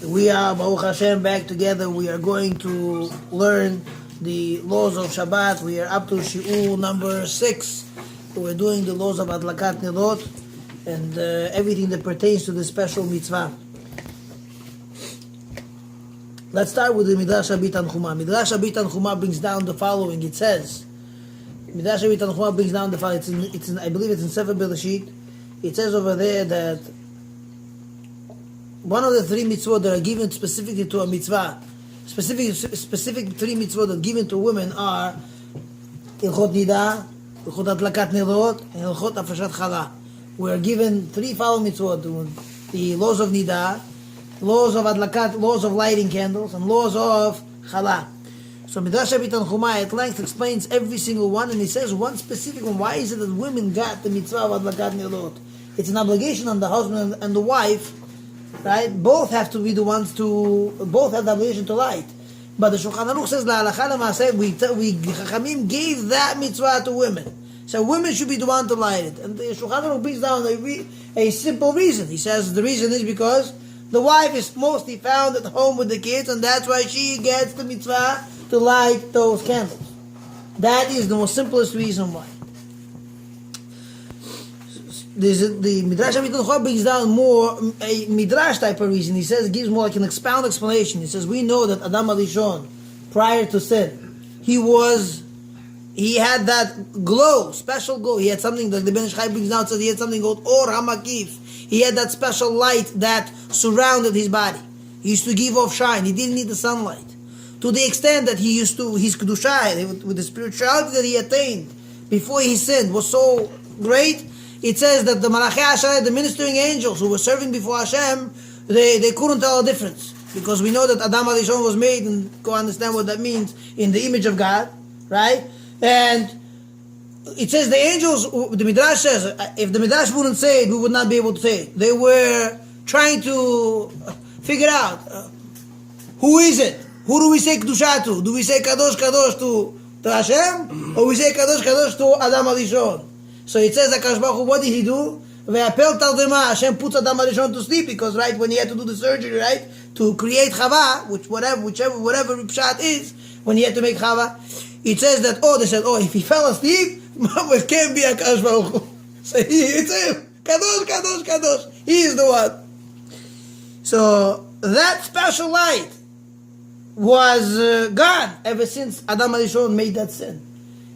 We are, Baruch Hashem, back together. We are going to learn the laws of Shabbat. We are up to Shi'ur number 6. We're doing the laws of Adlakat Nirot and everything that pertains to the special mitzvah. Let's start with the Midrash Rabbi Tanchuma. Midrash Rabbi Tanchuma brings down the following. It says, Midrash Rabbi Tanchuma brings down the following. It's in, I believe it's in Sefer Bereshit. It says over there that one of the 3 mitzvot that are given specifically to a mitzvah, specific 3 mitzvot that are given to women are Ilchot Nida, Ilchot Adlakat Nirot, and Ilchot Afashat Chala. We are given 3 following mitzvot: the laws of Nida, laws of Adlakat, laws of lighting candles, and laws of Chala. So Midrash Rabbi Tanchuma at length explains every single one, and he says one specific one. Why is it that women got the mitzvah of Adlakat Nirot? It's an obligation on the husband and the wife. Right? Both have to be the ones both have the obligation to light. But the Shulchan Aruch says, La'alacha l'maaseh, we Chachamim gave that mitzvah to women. So women should be the one to light it. And the Shulchan Aruch brings down a simple reason. He says the reason is because the wife is mostly found at home with the kids, and that's why she gets the mitzvah to light those candles. That is the most simplest reason why. The Midrash Rabbi Tanchuma brings down more a Midrash type of reason. He says, gives more like an expound explanation. He says, we know that Adam HaRishon, prior to sin, he had that glow, special glow. He had something that the Ben Ish Chai brings down, says he had something called Or HaMakif. He had that special light that surrounded his body. He used to give off shine. He didn't need the sunlight. To the extent that his Kedushah, with the spirituality that he attained before he sinned, was so great. It says that the Malachei Hashem, the ministering angels who were serving before Hashem, they couldn't tell the difference. Because we know that Adam HaRishon was made, and go understand what that means, in the image of God, right? And it says the angels, the Midrash says, if the Midrash wouldn't say it, we would not be able to say it. They were trying to figure out, who is it? Who do we say Kedusha to? Do we say Kadosh, Kadosh to Hashem? Or we say Kadosh, Kadosh to Adam HaRishon? So it says that HaKadosh Baruch Hu, what did he do? Ve'apel tardema, Hashem puts Adam HaRishon to sleep, because right when he had to do the surgery, right, to create Chava, whatever Pshat is, when he had to make Chava, it says that, they said, if he fell asleep, it can't be HaKadosh Baruch Hu. So it's him. Kadosh, Kadosh, Kadosh. He is the one. So that special light was gone ever since Adam HaRishon made that sin.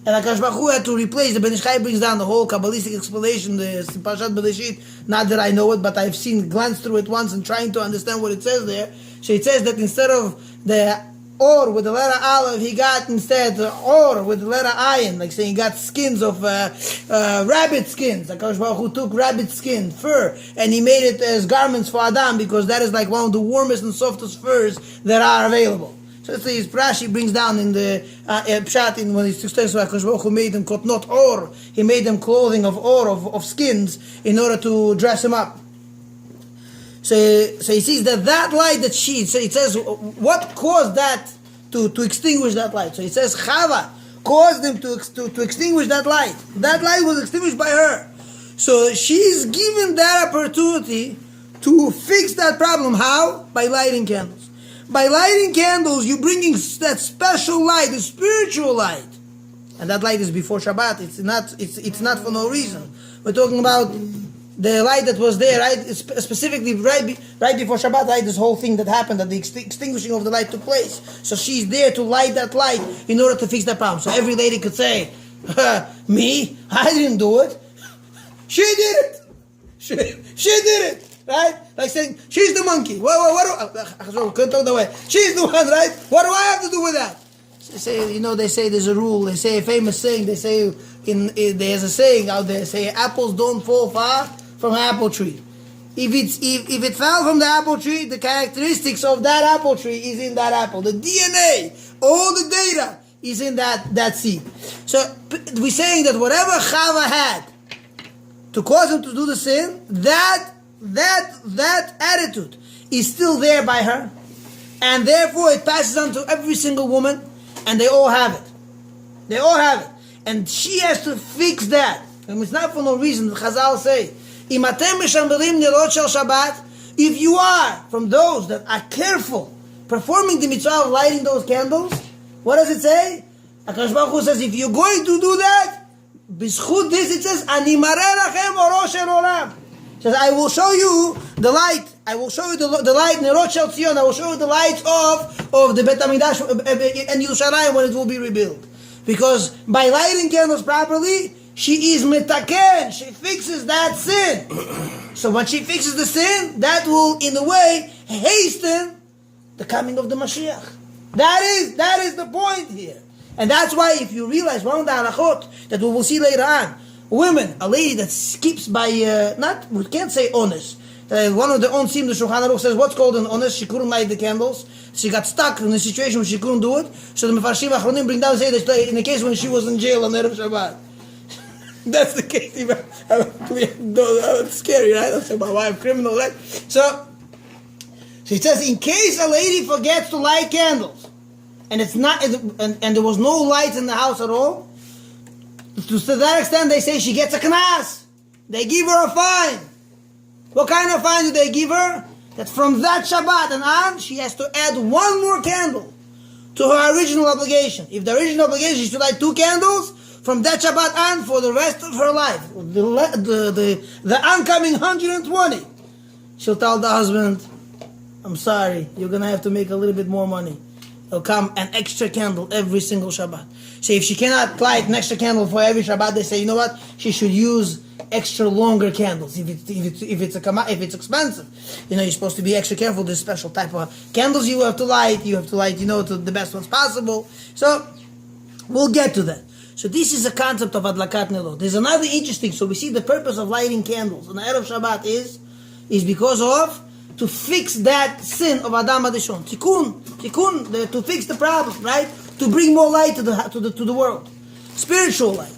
And HaKadosh Baruch Hu had to replace. The Ben Ish Chai brings down the whole Kabbalistic explanation, the Parashat Bereshit. Not that I know it, but I've glanced through it once and trying to understand what it says there. So it says that instead of the Or with the letter Aleph, he got instead Or with the letter Ayin, like saying he got skins of rabbit skins. HaKadosh Baruch Hu took rabbit skin, fur, and he made it as garments for Adam, because that is like one of the warmest and softest furs that are available. So let's say his Rashi brings down in the Pshat, when he explains why HaKadosh Baruch Hu made them kotnot or, he made them clothing of or, of skins, in order to dress him up. So he sees that light that so it says, what caused that to extinguish that light? So it says Chava caused them to extinguish that light. That light was extinguished by her. So she's given that opportunity to fix that problem. How? By lighting candles. By lighting candles, you're bringing that special light, the spiritual light, and that light is before Shabbat. It's not for no reason. We're talking about the light that was there, right? Specifically, right before Shabbat, right? This whole thing that happened, that the extinguishing of the light took place. So she's there to light that light in order to fix that problem. So every lady could say, "Me? I didn't do it. She did it. She did it." Right? Like saying, she's the monkey. She's the one, right? What do I have to do with that? They say there's a rule. They say a famous saying. They say there's a saying out there. Say apples don't fall far from an apple tree. If it fell from the apple tree, the characteristics of that apple tree is in that apple. The DNA, all the data is in that seed. So we're saying that whatever Chava had to cause him to do the sin, that attitude is still there by her, and therefore it passes on to every single woman, and they all have it, and she has to fix that. And it's not for no reason. The Chazal say, "Im atem meshamberim nirot shel Shabbat if you are from those that are careful performing the mitzvah of lighting those candles, what does it say? HaKadosh Baruch Hu says, if you're going to do that, b'zchut this, it says, Ani mareh lachem oro shel olam. It says, I will show you the light. I will show you the light, Nerot Shel Tzion. I will show you the lights of the Bet HaMikdash and Yerushalayim when it will be rebuilt. Because by lighting candles properly, she is metaken. She fixes that sin. So when she fixes the sin, that will, in a way, hasten the coming of the Mashiach. That is the point here. And that's why, if you realize one of the halachot that we will see later on, women, a lady that skips by, we can't say honest. One of the onsim, the Shulchan Aruch says, what's called an honest? She couldn't light the candles. She got stuck in a situation where she couldn't do it. So the Mefarshim Achronim bring down and say that in the case when she was in jail on Erev Shabbat. That's the case. It's scary, right? I'm saying my wife, criminal, right? So it says, in case a lady forgets to light candles, and it's not, and there was no light in the house at all, to that extent they say she gets a knas. They give her a fine. What kind of fine do they give her? That from that Shabbat and on, she has to add one more candle to her original obligation. If the original obligation is to light 2 candles, from that Shabbat on for the rest of her life, the oncoming 120, she'll tell the husband, I'm sorry, you're going to have to make a little bit more money. It'll come an extra candle every single Shabbat. So if she cannot light an extra candle for every Shabbat, they say, you know what? She should use extra longer candles. If it's expensive, you're supposed to be extra careful. This special type of candles you have to light. You have to light, to the best ones possible. So we'll get to that. So this is a concept of adlakat nerot. There's another interesting. So we see the purpose of lighting candles on the Erev Shabbat is because of to fix that sin of Adam Adishon. Tikkun, to fix the problem, right? To bring more light to the world, spiritual light.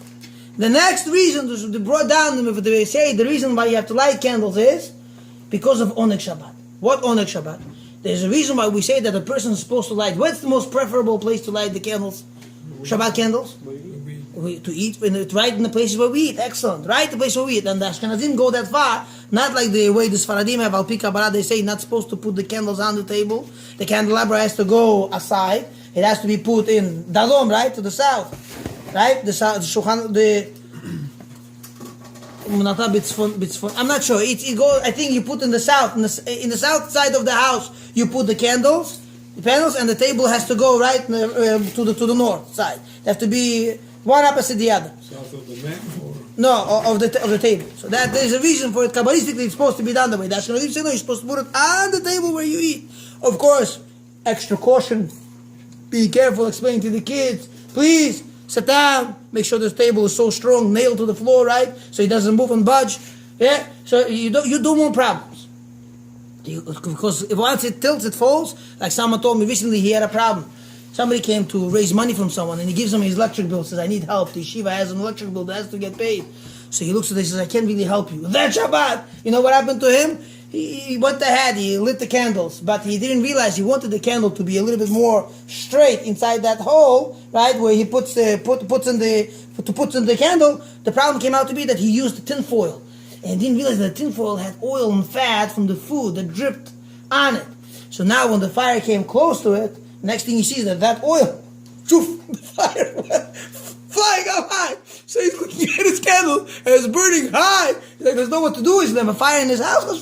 The next reason to brought down, they say the reason why you have to light candles is because of Oneg Shabbat. What Oneg Shabbat? There's a reason why we say that a person is supposed to light. What's the most preferable place to light the candles? Shabbat candles? To eat, right in the places where we eat. Excellent. Right, the place where we eat. And the Ashkenazim go that far. Not like the way the Sfaradim have Al Pi Kabbalah. They say not supposed to put the candles on the table. The candelabra has to go aside. It has to be put in Dalom, right, to the south. Right? The Shulchan, I'm not sure. It goes. I think you put in the south, in the south side of the house. You put the candles, and the table has to go right to the north side. They have to be one opposite the other. South of the mat, or no, of the table. So that there's a reason for it. Kabbalistically, it's supposed to be done that way. That's going to say no. You're supposed to put it on the table where you eat. Of course, extra caution. Be careful. Explain to the kids, please. Sit down, make sure this table is so strong, nailed to the floor, right? So it doesn't move and budge. Yeah? So you don't want problems. Because if once it tilts, it falls. Like someone told me recently, he had a problem. Somebody came to raise money from someone, and he gives him his electric bill, says, I need help. The yeshiva has an electric bill that has to get paid. So he looks at it and says, I can't really help you. That Shabbat! You know what happened to him? He went ahead, he lit the candles, but he didn't realize he wanted the candle to be a little bit more straight inside that hole, right, where he puts in the candle. The problem came out to be that he used tin foil, and didn't realize that tin foil had oil and fat from the food that dripped on it. So now when the fire came close to it, next thing he sees that oil, the fire went flying up high. So he's looking at his candle and it's burning high. He's like, there's no what to do. He's going to have a fire in his house.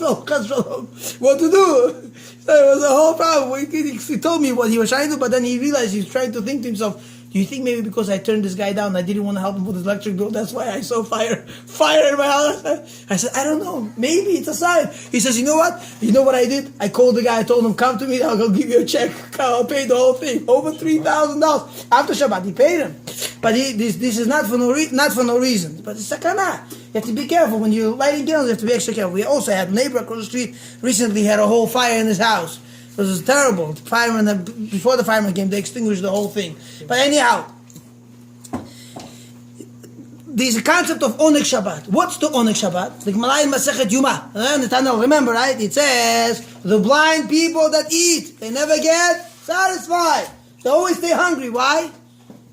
What to do? So it was a whole problem. He told me what he was trying to do, but then he realized he was trying to think to himself, do you think maybe because I turned this guy down, I didn't want to help him with his electric bill, that's why I saw fire in my house? I said, I don't know. Maybe it's a sign. He says, you know what? You know what I did? I called the guy. I told him, come to me. I'll go give you a check. I'll pay the whole thing. Over $3,000. After Shabbat, he paid him. But this is not for no reason. But it's sakana. You have to be careful. When you're lighting candles, you have to be extra careful. We also had a neighbor across the street recently had a whole fire in his house. It was terrible. Before the fireman came, they extinguished the whole thing. But anyhow, there's a concept of Oneg Shabbat. What's the Oneg Shabbat? The Gemara in Masechet Yuma. Remember, right? It says, the blind people that eat, they never get satisfied. They always stay hungry. Why?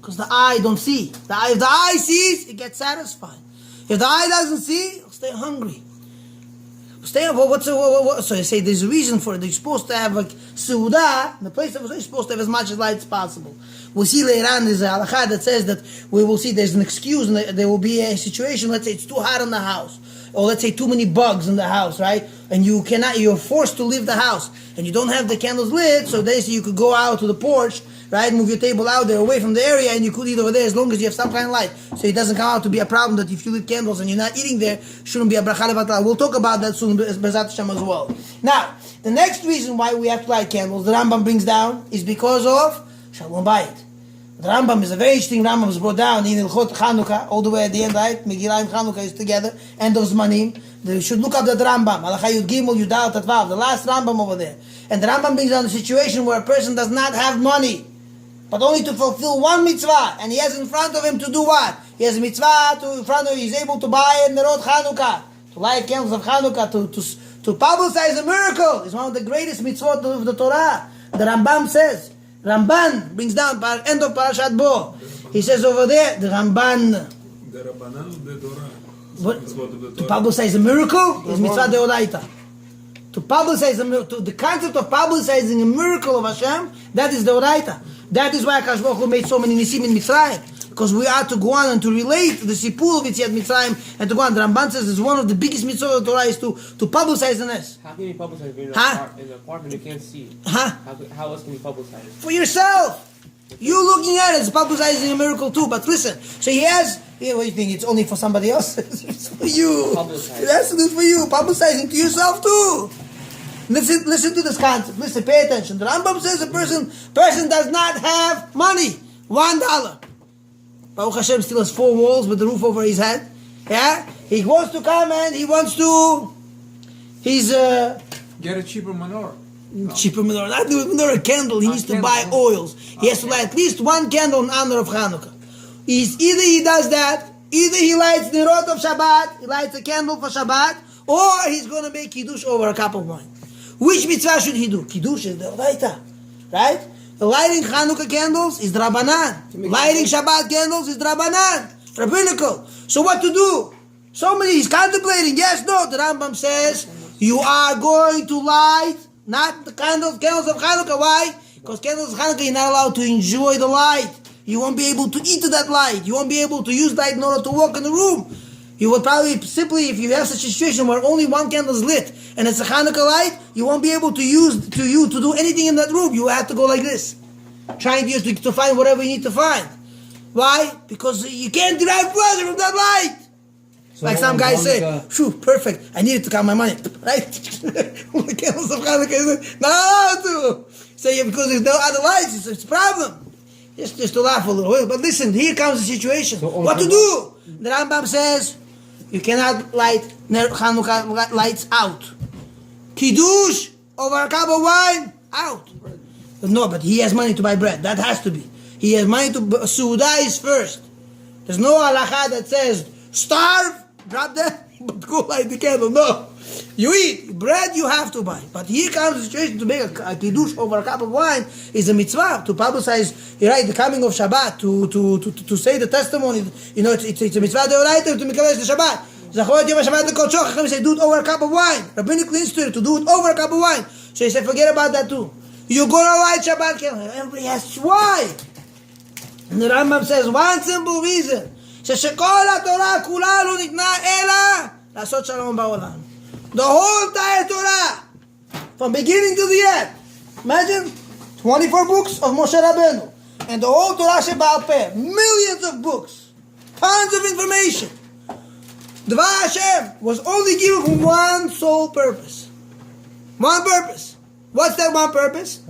Because the eye don't see. If the eye sees, it gets satisfied. If the eye doesn't see, it'll stay hungry. Stay up. So you say there's a reason for it. You're supposed to have like Suda, the place of you're supposed to have as much light as possible. We'll see later on there's a halakha that says that we will see there's an excuse and there will be a situation, let's say it's too hot in the house. Or let's say too many bugs in the house, right? And you're forced to leave the house and you don't have the candles lit, so they say you could go out to the porch, right? Move your table out there away from the area and you could eat over there as long as you have some kind of light. So it doesn't come out to be a problem that if you lit candles and you're not eating there, shouldn't be a bracha levatala. We'll talk about that soon, Bezat Hashem as well. Now, the next reason why we have to light candles, the Rambam brings down, is because of Shalom Bayit. The Rambam is a very interesting Rambam, was brought down in Ilchot Chanukah, all the way at the end, right? Megillah and Chanukah is together, end of Zmanim. You should look up that Rambam, Halakha Yud Gimel, Yudal Tatvav, the last Rambam over there. And the Rambam brings down the situation where a person does not have money, but only to fulfill one mitzvah, and he has in front of him to do what? He has a mitzvah in front of him, he's able to buy a Nerot Chanukah, to light candles of Chanukah, to publicize a miracle. It's one of the greatest mitzvot of the Torah. The Rambam says, Ramban brings down end of Parashat Bo. He says over there, the Ramban. The Rabbanan, the Torah. To publicize a miracle is mitzvah deoraita. To publicize the concept of publicizing a miracle of Hashem, that is deoraita. That is why Akash Baruch Hu made so many nisim in Mitzrayim. Because we are to go on and to relate the Sipur of Yetziat Mitzrayim and to go on. The Ramban says is one of the biggest mitzvot of the Torah is to publicize the nest. How can you publicize in an apartment you can't see? How else can you publicize it? For yourself. You looking at it is publicizing a miracle too. But listen, so he has, what do you think, it's only for somebody else? It's for you. That's it for you. Publicizing to yourself too. Listen to this concept. Listen, pay attention. The Rambam says a person does not have money. $1. Baruch Hashem still has 4 walls with the roof over his head. Yeah? He wants to come and he wants to... Get a cheaper menorah. No. Cheaper menorah. Not do menorah, candle. He needs to buy oils. He has to light at least 1 candle in honor of Hanukkah. Either he does that, either he lights the Nerot of Shabbat, he lights a candle for Shabbat, or he's going to make Kiddush over a cup of wine. Which mitzvah should he do? Kiddush is the Oraita. Right? Lighting Hanukkah candles is Drabanan. Lighting Shabbat candles is Drabanan. Rabbinical. So what to do? He's contemplating. Yes, no. The Rambam says, you are going to light, not the candles of Hanukkah. Why? Because candles of Hanukkah, you're not allowed to enjoy the light. You won't be able to eat that light. You won't be able to use light in order to walk in the room. You will probably simply, if you have such a situation where only 1 candle is lit and it's a Hanukkah light, you won't be able to do anything in that room. You have to go like this, trying to find whatever you need to find. Why? Because you can't derive pleasure from that light. So like some guys say, "Phew, perfect. I needed to count my money." Right? The candles of Hanukkah. No, say because there's no other lights. It's a problem. Just to laugh a little bit. But listen, here comes the situation. What to do? The Rambam says, you cannot light Hanukkah lights out. Kiddush over a cup of wine, out. No, but he has money to buy bread. That has to be. He has money to... Suda is first. There's no halakha that says, starve, drop that, but go light the candle. No. You eat. Bread you have to buy. But here comes the situation to make a kiddush over a cup of wine is a mitzvah. To publicize, the coming of Shabbat, to say the testimony. It's a mitzvah deoraita to mikavesh the Shabbat. Zachorot Yom HaShabbat L'Kol Shoch. Chachamim say do it over a cup of wine. Rabbinically instituted to do it over a cup of wine. So he said forget about that too. You're going to light Shabbat candle. Everybody asks why. And the Rambam says one simple reason. שכל התורה כולה לא ניתנה אלא לעשות שלום בעולם. The whole entire Torah, from beginning to the end. Imagine 24 books of Moshe Rabbeinu, and the whole Torah Shebaal Peh, millions of books, tons of information. Dvar Hashem was only given for one sole purpose. One purpose. What's that one purpose?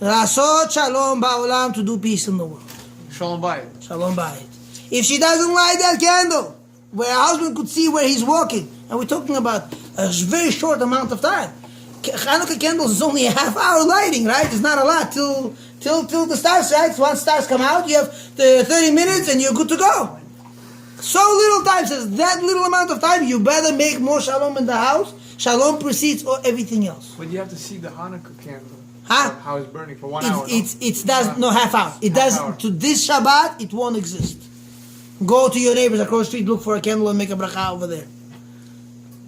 Rasot Shalom Ba'olam, to do peace in the world. Shalom Bayit. Shalom Bayit. If she doesn't light that candle, where her husband could see where he's walking, and we're talking about a very short amount of time. Hanukkah candles is only a half-hour lighting, right? It's not a lot till the stars, right? Once stars come out, you have the 30 minutes and you're good to go. So little time, says that little amount of time, you better make more shalom in the house. Shalom precedes everything else. But you have to see the Hanukkah candle. Huh? How it's burning for 1 hour. Half hour. It does to this Shabbat. It won't exist. Go to your neighbors across the street, look for a candle and make a bracha over there.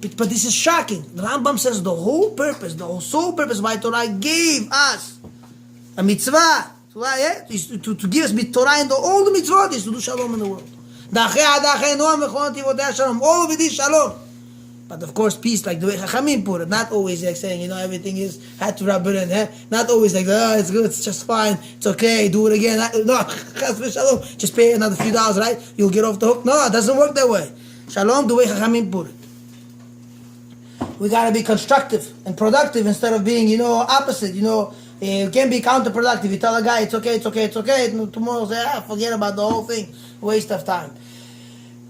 But this is shocking. The Rambam says the whole purpose, the whole sole purpose why Torah gave us a mitzvah, is to give us Torah and all the mitzvot is to do shalom in the world. All of it is shalom. But of course, peace, like the way Chachamim put it, not always like saying, everything is had to rub it in. Not always like, it's good, it's just fine, it's okay, do it again. No, just pay another few dollars, right? You'll get off the hook. No, it doesn't work that way. Shalom, the way Chachamim put it. We gotta be constructive and productive instead of being, opposite. You can't be counterproductive. You tell a guy, it's okay. Tomorrow, say, forget about the whole thing. Waste of time.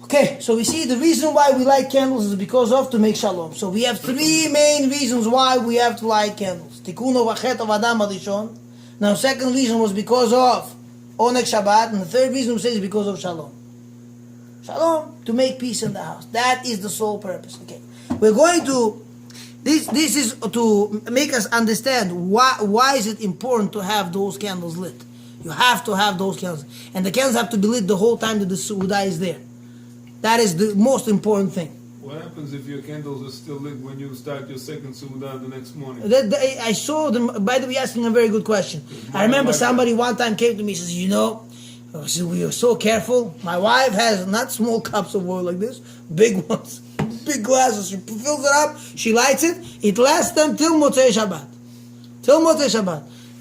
Okay, so we see the reason why we light candles is because of to make shalom. So we have three main reasons why we have to light candles. Tikkun of Adam Adishon. Now, second reason was because of Oneg Shabbat, and the third reason we say is because of shalom. Shalom, to make peace in the house. That is the sole purpose. Okay, we're going to. This is to make us understand why is it important to have those candles lit. You have to have those candles, and the candles have to be lit the whole time that the Suudah is there. That is the most important thing. What happens if your candles are still lit when you start your second Suudah the next morning? I saw them, by the way, asking a very good question. I remember somebody one time came to me and says, we are so careful. My wife has not small cups of oil like this, big ones, big glasses. She fills it up, she lights it. It lasts them till Motzei Shabbat.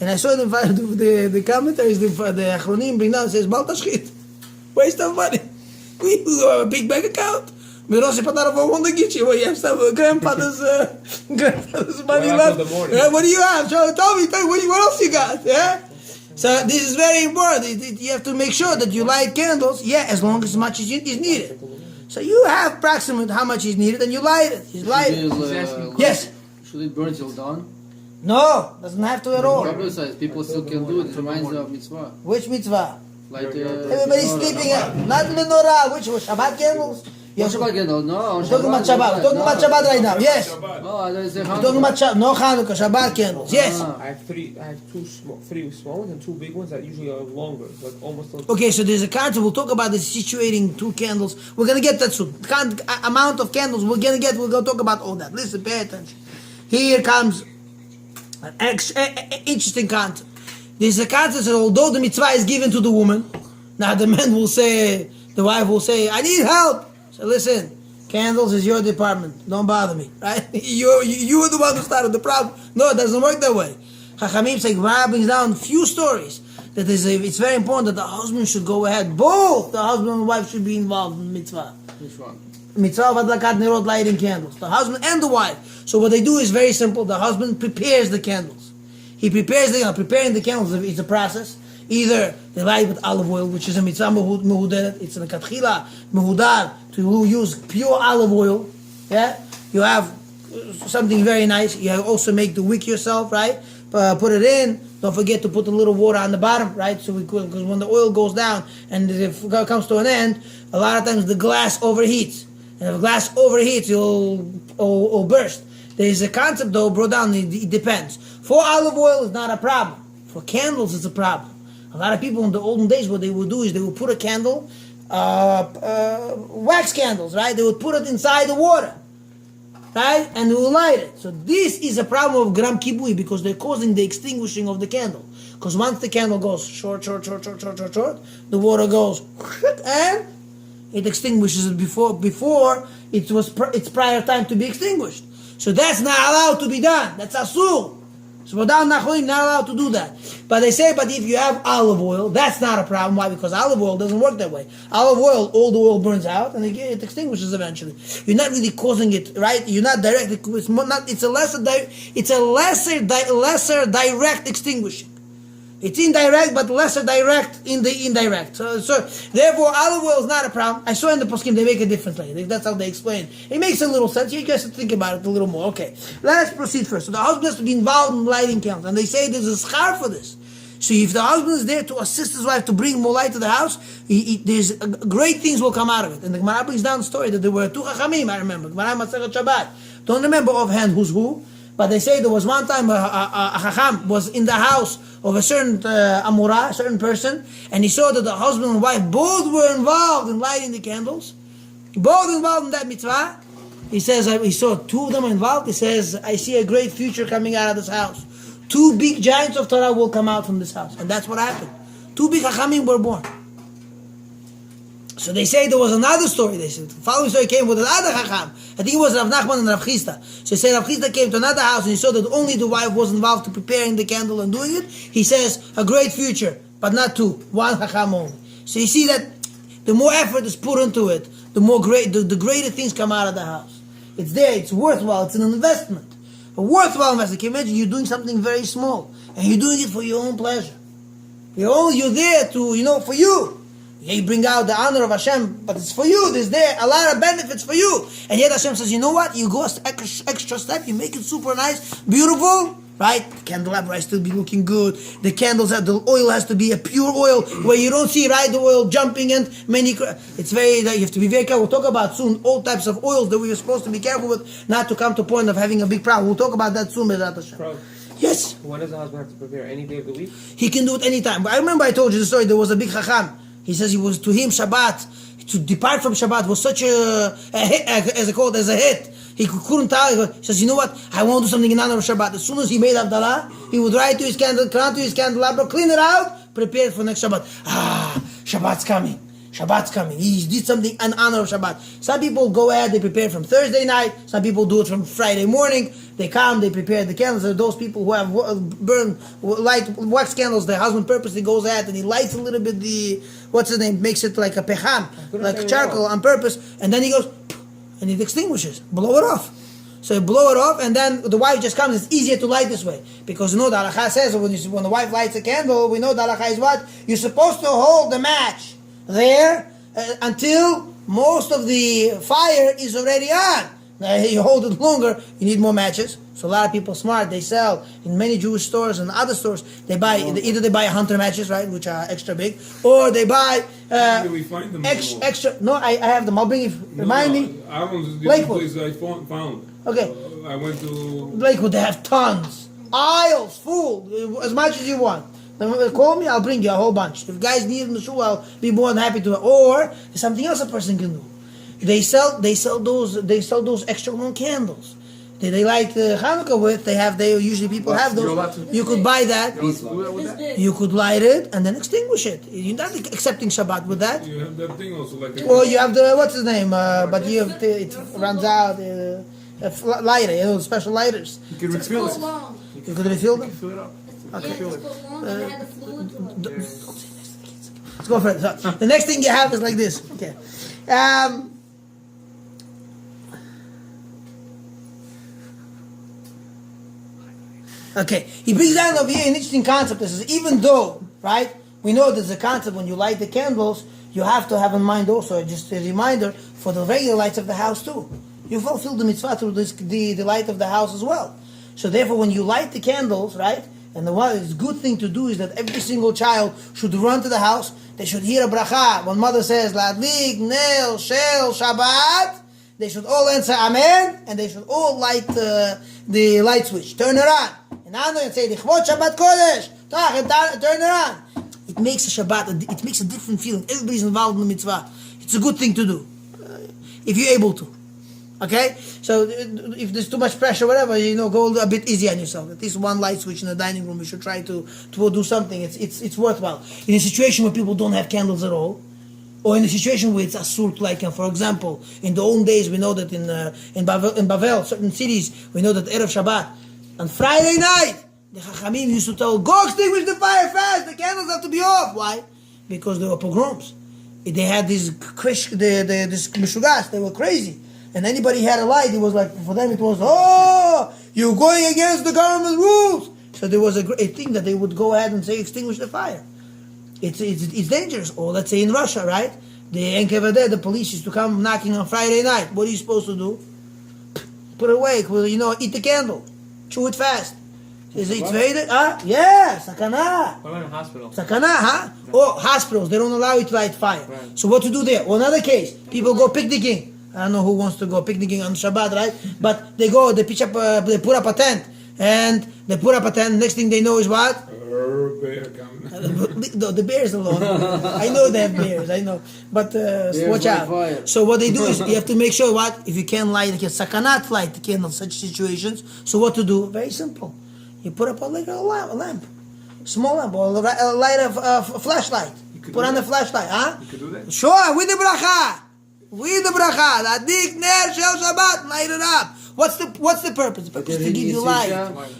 And I saw the commentaries, the Achronim bring down, it says, Mal Tashchit. Waste of money. We have a big bank account. We don't put out of a wonder Gichi where you have some grandfather's money left. What do you have? Tell me, what else you got? Yeah? So this is very important. You have to make sure that you light candles, as long as much as is needed. So you have approximate how much is needed and you light it. Yes. Should it burn till dawn? No, doesn't have to at all. Rabbi says people still can do it. It reminds me of mitzvah. Which mitzvah? Like everybody's sleeping. Not menorah. Which was Shabbat candles? Shabbat candles. No. We're talking about Shabbat. We're talking about Shabbat right now. Yes. No, I don't say We're talking about Shabbat. No Hanukkah. Shabbat candles. Yes. I have three small ones and two big ones that usually are longer, like almost. Okay, so there's a concept. We'll talk about the situating two candles. We're gonna get that soon. Amount of candles we're gonna get. We're gonna talk about all that. Listen, pay attention. Here comes an interesting concept. There's a concept that although the mitzvah is given to the woman, now the man will say, the wife will say, I need help. So listen, candles is your department. Don't bother me, right? You were the one who started the problem. No, it doesn't work that way. Chachamim say, Rabbi brings down few stories that it's very important that the husband should go ahead. Both the husband and the wife should be involved in the mitzvah. Which one? Mitzvah of Adlakat Nerot, lighting candles. The husband and the wife. So what they do is very simple. The husband prepares the candles. He prepares preparing the candles is a process. Either they light with olive oil, which is a mitzvah mehuderet. It's a katchila mehudar to use pure olive oil. Yeah, you have something very nice. You also make the wick yourself, right? Put it in. Don't forget to put a little water on the bottom, right? So because when the oil goes down and it comes to an end, a lot of times the glass overheats, and if the glass overheats, it'll burst. There is a concept though brought down. It depends. For olive oil, it's not a problem. For candles, it's a problem. A lot of people in the olden days, what they would do is they would put a candle, wax candles, right? They would put it inside the water, right? And they will light it. So this is a problem of gram kibui because they're causing the extinguishing of the candle. Because once the candle goes short, the water goes and it extinguishes it before it's prior time to be extinguished. So that's not allowed to be done. That's asur. So without nachlim, not allowed to do that. But they say, if you have olive oil, that's not a problem. Why? Because olive oil doesn't work that way. Olive oil, all the oil burns out and it extinguishes eventually. You're not really causing it, right? You're not directly. It's a lesser direct extinguishing. It's indirect, but lesser direct in the indirect. So therefore, olive oil is not a problem. I saw in the poskim they make a difference later. That's how they explain. It makes a little sense. You guys have to think about it a little more. Okay, let us proceed first. So the husband has to be involved in lighting candles, and they say there's a schar for this. So if the husband is there to assist his wife to bring more light to the house, there's great things will come out of it. And the Gemara brings down the story that there were two chachamim. I remember Gemara Masechet Shabbat. Don't remember offhand who's who. But they say there was one time a chacham was in the house of a certain amura, a certain person, and he saw that the husband and wife both were involved in lighting the candles, both involved in that mitzvah, He says, he saw two of them involved. He says, I see a great future coming out of this house. Two big giants of Torah will come out from this house. And that's what happened. Two big Chachamim were born. So they say there was another story. They said the following story came with another Chacham. I think it was Rav Nachman and Rav Chisda. So he said Rav Chisda came to another house and he saw that only the wife was involved to preparing the candle and doing it. He says, a great future, but not two. One Chacham only. So you see that the more effort is put into it, the greater things come out of the house. It's there, it's worthwhile, it's an investment. A worthwhile investment. Can you imagine you're doing something very small and you're doing it for your own pleasure. You're there to, for you. You bring out the honor of Hashem, but it's for you. There's there a lot of benefits for you. And yet Hashem says, you know what? You go extra step, you make it super nice, beautiful, right? The candelabra has to be looking good. The oil has to be a pure oil where you don't see, right, the oil jumping and it's you have to be very careful. We'll talk about soon all types of oils that we are supposed to be careful with, not to come to a point of having a big problem. We'll talk about that soon, Bezrat Hashem. Bro, Yes. when does the husband have to prepare? Any day of the week? He can do it anytime. But I remember I told you the story. There was a big Chacham. He says he was, to him, Shabbat, to depart from Shabbat was such a hit, as a hit. He couldn't tell. He says, you know what? I want to do something in honor of Shabbat. As soon as he made Abdallah, he would write to his candle, crown to his candelabra, clean it out, prepare it for next Shabbat. Shabbat's coming. Shabbat's coming. He did something in honor of Shabbat. Some people go ahead, they prepare from Thursday night. Some people do it from Friday morning. They come, they prepare the candles. There are those people who have light wax candles. Their husband purposely goes ahead and he lights a little bit makes it like a pecham, like charcoal on purpose. And then he goes, and it extinguishes. Blow it off. So you blow it off, and then the wife just comes. It's easier to light this way. Because the halakha says when the wife lights a candle, we know the halakha is what? You're supposed to hold the match there until most of the fire is already on. Now, you hold it longer, you need more matches. So a lot of people smart, they sell in many Jewish stores and other stores. They buy either they buy hunter matches, right, which are extra big, or they buy we find them extra. No, I have them. I'll bring you. Remind me. I was the Lakewood. place I found. Okay. I went to Lakewood. They have tons, aisles full, as much as you want. Then call me, I'll bring you a whole bunch. If guys need in the shul, I'll be more than happy to. Or there's something else a person can do. They sell those extra long candles. They light Hanukkah with. They usually people have those. You could buy that. You could light it and then extinguish it. You're not accepting Shabbat with that. you have that thing also like. Or you have the what's his name? But you have it runs out. A lighter, special lighters. You can refill it. You could refill them. Fill it up. Okay. Fill it. Let's go for it. So, the next thing you have is like this. Okay. Okay, he brings down over here an interesting concept. This is even though, right, we know there's a concept when you light the candles, you have to have in mind also, just a reminder, for the regular lights of the house too. You fulfill the mitzvah through the light of the house as well. So therefore, when you light the candles, right, and the good thing to do is that every single child should run to the house, they should hear a bracha. When mother says, Ladlik, Nel, Shel, Shabbat, they should all answer Amen, and they should all light the light switch. Turn it on. And say, Lichvot Shabbat Kodesh. Turn it on. It makes a Shabbat, it makes a different feeling. Everybody's involved in the mitzvah. It's a good thing to do. If you're able to. Okay? So, if there's too much pressure, whatever, go a bit easy on yourself. At least one light switch in the dining room, you should try to do something. It's worthwhile. In a situation where people don't have candles at all, or in a situation where it's asur, like, for example, in the old days, we know that in Bavel, certain cities, we know that Erev Shabbat, on Friday night, the Chachamim used to tell, go extinguish the fire fast, the candles have to be off. Why? Because there were pogroms. They had this mishugas, they were crazy. And anybody had a light, it was like, for them it was, you're going against the government rules. So there was a thing that they would go ahead and say, extinguish the fire. It's dangerous. Or let's say in Russia, right? The NKVD, the police used to come knocking on Friday night. What are you supposed to do? Put it away. Eat the candle. Chew it fast. Is it faded? Yeah, sakana. What about in hospital? Sakana, huh? Oh, hospitals, they don't allow you to light fire. Right. So what to do there? Or another case, people go picnicking. I don't know who wants to go picnicking on Shabbat, right? But they put up a tent. and they put up a tent. Next thing they know is what? Bear coming. The bears alone. I know they have bears. I know, but watch out. fire. So what they do is you have to make sure what if you can't light the candle, sakanat light the candle in such situations. So what to do? Very simple. You put up a lamp, small lamp, or a light of a flashlight. Put on the flashlight, huh? You could do that? Sure, with the bracha. With the bracha. Adik ner shel Shabbat. Light it up. What's the purpose? The purpose is to give you light.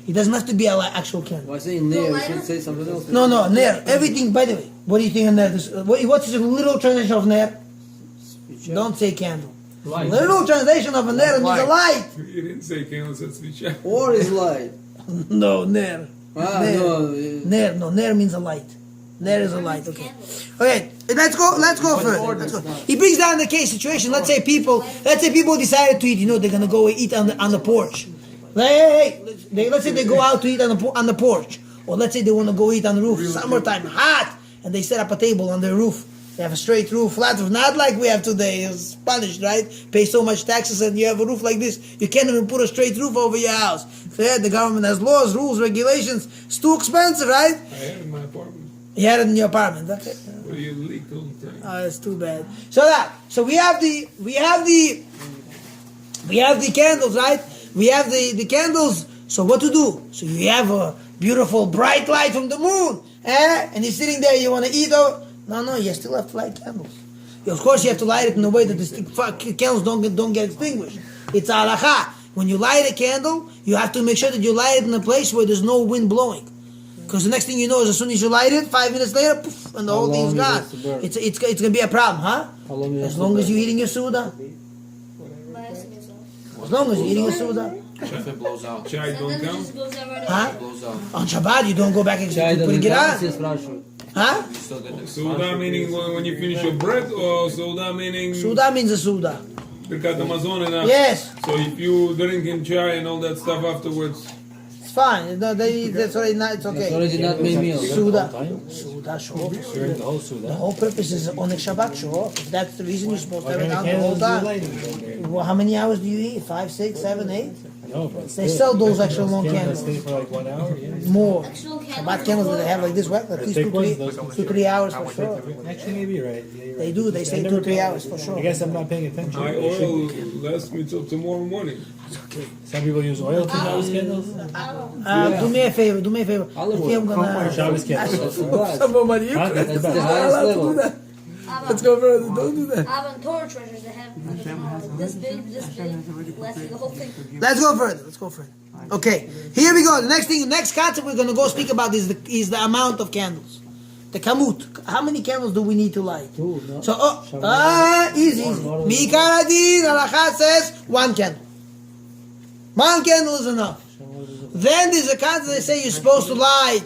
It doesn't have to be an actual candle. Why say ner? You should say something else. No, ner. Everything, by the way. What do you think of ner? What's the literal translation of ner? Don't say candle. Light. Literal translation of a ner means a light. You didn't say candles, that's switcha. Or is light. No, ner. Ner means a light. Ner is a light. Okay. Okay. Let's go further. Let's go. He brings down the case situation. Let's say people decided to eat. They're gonna go eat on the porch. Let's say they go out to eat on the porch, or let's say they want to go eat on the roof. Summertime, hot, and they set up a table on their roof. They have a straight roof, flat roof, not like we have today. It's punished, right? Pay so much taxes and you have a roof like this. You can't even put a straight roof over your house. So the government has laws, rules, regulations. It's too expensive, right? I had it in my apartment. You had it in your apartment, okay? Well, you leaked all the time. Oh, it's too bad. So we have the candles, right? We have the candles. So what to do? So you have a beautiful bright light from the moon, and you're sitting there. You want to eat? No. You still have to light candles. Of course, you have to light it in a way that the candles don't get extinguished. It's halakha. When you light a candle, you have to make sure that you light it in a place where there's no wind blowing. Because the next thing you know is as soon as you light it, 5 minutes later, poof, and the whole thing's gone. It's going to be a problem, huh? As long as you're eating your Suda. As long as you're eating your Suda. If it blows out. Chai don't count? Huh? It blows out. On Shabbat, you don't go back and putting it on. Huh? You still get the Suda meaning when you finish your bread, or Suda meaning Suda means a Suda. Birkat Hamazon enough? Yes. So if you drinking chai and all that stuff afterwards, It's fine. That's already not, it's okay. It's already not made meal. Suda, sure. During the whole Suda. The whole purpose is on the Shabbat, sure. If that's the reason you're supposed to have it on the whole time. Well, how many hours do you eat? 5, 6, 7, 8? No, but They sell those extra long candles candles. stay for like 1 hour. Yeah. More. Shabbat candles that they have like this, what? At least thick ones, 2-3 hours for sure. Actually, maybe you're right. Yeah, you're They right. do. They stay 2-3 hours for I sure. guess I'm not paying attention. my It should oil be. lasts me till tomorrow morning. Some people use oil to those candles. Do me a favor. I Olive think I'm oil. gonna. Shabbos candles. That's the best. Some more money. Huh? That's the That's the best. highest level. Let's go further. Don't do that. I'm on Torah treasures that have this big, lasting the whole thing. Let's go further. Okay, here we go. The next concept we're going to go speak about is the amount of candles. The kamut. How many candles do we need to light? So, easy. Mikaradin, halakha says 1 candle. 1 candle is enough. Then there's a concept they say you're supposed to light.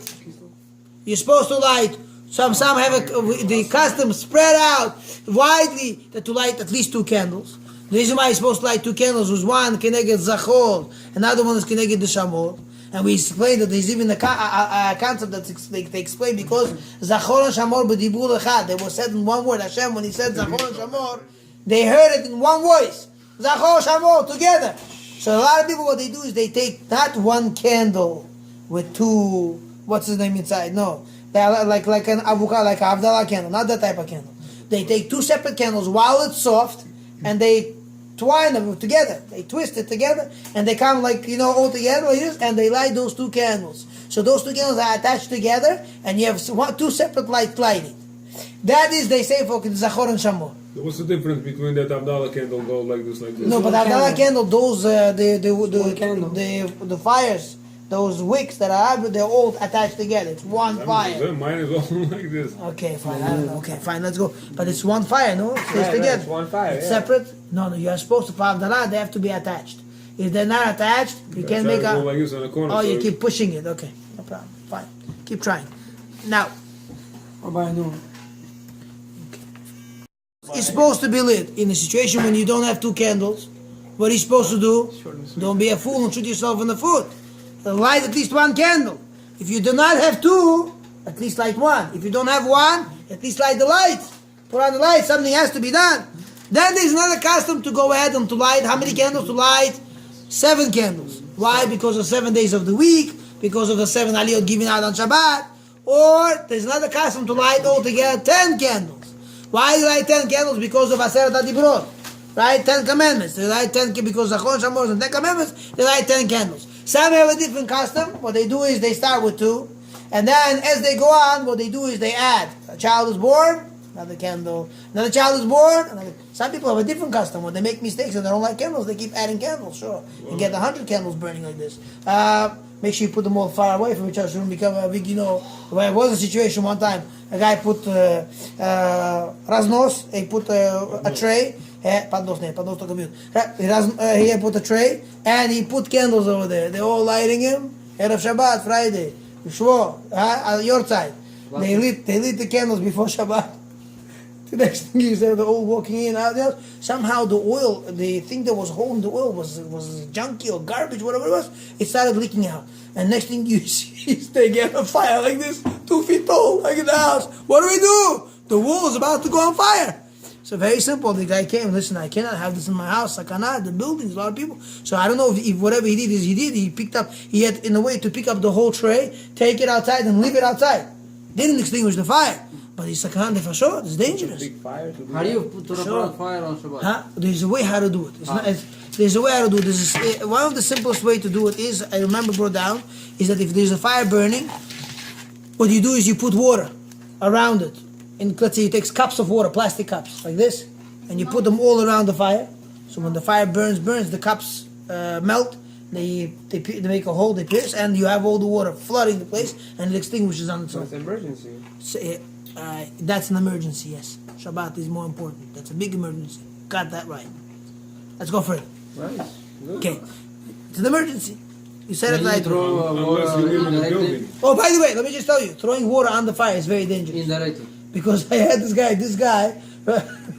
Some have the custom spread out widely that to light at least 2 candles. The reason why you're supposed to light 2 candles was one keneged zachor, another one is keneged the shamor. And we explained that there's even a concept that they explain because zachor and shamor b'dibur echad. They were said in one word. Hashem, when He said zachor and shamor, they heard it in one voice. Zachor shamor together. So a lot of people, what they do is they take not 1 candle with 2. What's his name inside? No, they're like an avukah, like an Havdalah candle, not that type of candle. They take 2 separate candles while it's soft, and they twine them together. They twist it together, and they come all together like this, and they light those 2 candles. So those 2 candles are attached together, and you have 2 separate lighting. That is, they say, for Zachor and Shamor. So what's the difference between that Abdallah candle go like this? No, but Havdalah candle, those the fires, those wicks that are out, they're all attached together. It's one fire. Mine is all like this. Okay, fine. I don't know. Okay, fine. Let's go. But it's one fire, no? It stays together. It's one fire. It's separate. No. You are supposed to for Havdalah. They have to be attached. If they're not attached, you can't make Go a. like this on the corner. Oh, you so keep pushing it. Okay, no problem. Fine. Keep trying. Now, it's supposed to be lit in a situation when you don't have 2 candles. What are you supposed to do? Don't be a fool and shoot yourself in the foot. Light at least 1 candle. If you do not have 2, at least light 1. If you don't have 1, at least light the light. Put on the light. Something has to be done. Then there's another custom to go ahead and to light. How many candles to light? 7 candles. Why? Because of 7 days of the week, because of the 7 aliyot given out on Shabbat, or there's another custom to light altogether 10 candles. Why do you light 10 candles? Because of Aseret HaDibrot, right? 10 commandments. They light 10 because of Chon Shamos and 10 commandments. They light 10 candles. Some have a different custom. What they do is they start with 2, and then as they go on, what they do is they add. A child is born, another candle. Another child is born. Some people have a different custom. When they make mistakes and they don't like candles, they keep adding candles. Sure, you get 100 candles burning like this. Make sure you put them all far away from each other. So it become a big, There was a situation one time. A guy put raznos. He put a tray. Padnos to commute. He put a tray and he put candles over there. They're all lighting him. Erev Shabbat, Friday, Shvo, your side. They lit the candles before Shabbat. The next thing is they're all walking in out there. Somehow the oil, the thing that was holding the oil was junky or garbage, whatever it was. It started leaking out. And next thing you see is they get on fire like this, 2 feet tall, like in the house. What do? The wall is about to go on fire. So very simple. The guy came, listen, I cannot have this in my house. I cannot. The building's a lot of people. So I don't know if whatever he did is he had in a way to pick up the whole tray, take it outside and leave it outside. Didn't extinguish the fire. But it's sakan de fashot. It's dangerous. Big fire to do How do you put Sure. fire on Shabbat? There's a way how to do it. There's a way how to do it. This is one of the simplest way to do it is, I remember brought down, is that if there's a fire burning, what you do is you put water around it. And let's say you take cups of water, plastic cups, like this, and you put them all around the fire. So when the fire burns, the cups melt, they make a hole, they pierce, and you have all the water flooding the place, and it extinguishes on its own. It's an emergency. So, that's an emergency, yes. Shabbat is more important. That's a big emergency. Got that right. Let's go further. Nice. Good. Okay. It's an emergency. You said it Can you right. throw Unless you live in the indirectly? building. Oh, by the way, let me just tell you, throwing water on the fire is very dangerous. Indirectly. Because I had this guy,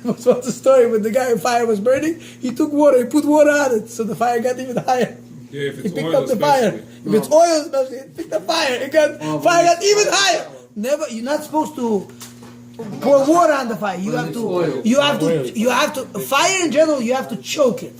what's the story when the guy fire was burning? He took water, he put water on it, so the fire got even higher. Yeah, if He it's picked oil up the fire. especially. If it's oil, especially, it picked up fire. Fire got even higher. You're not supposed to pour water on the fire. You When have it's to. oil. You have to. Fire in general, you have to choke it.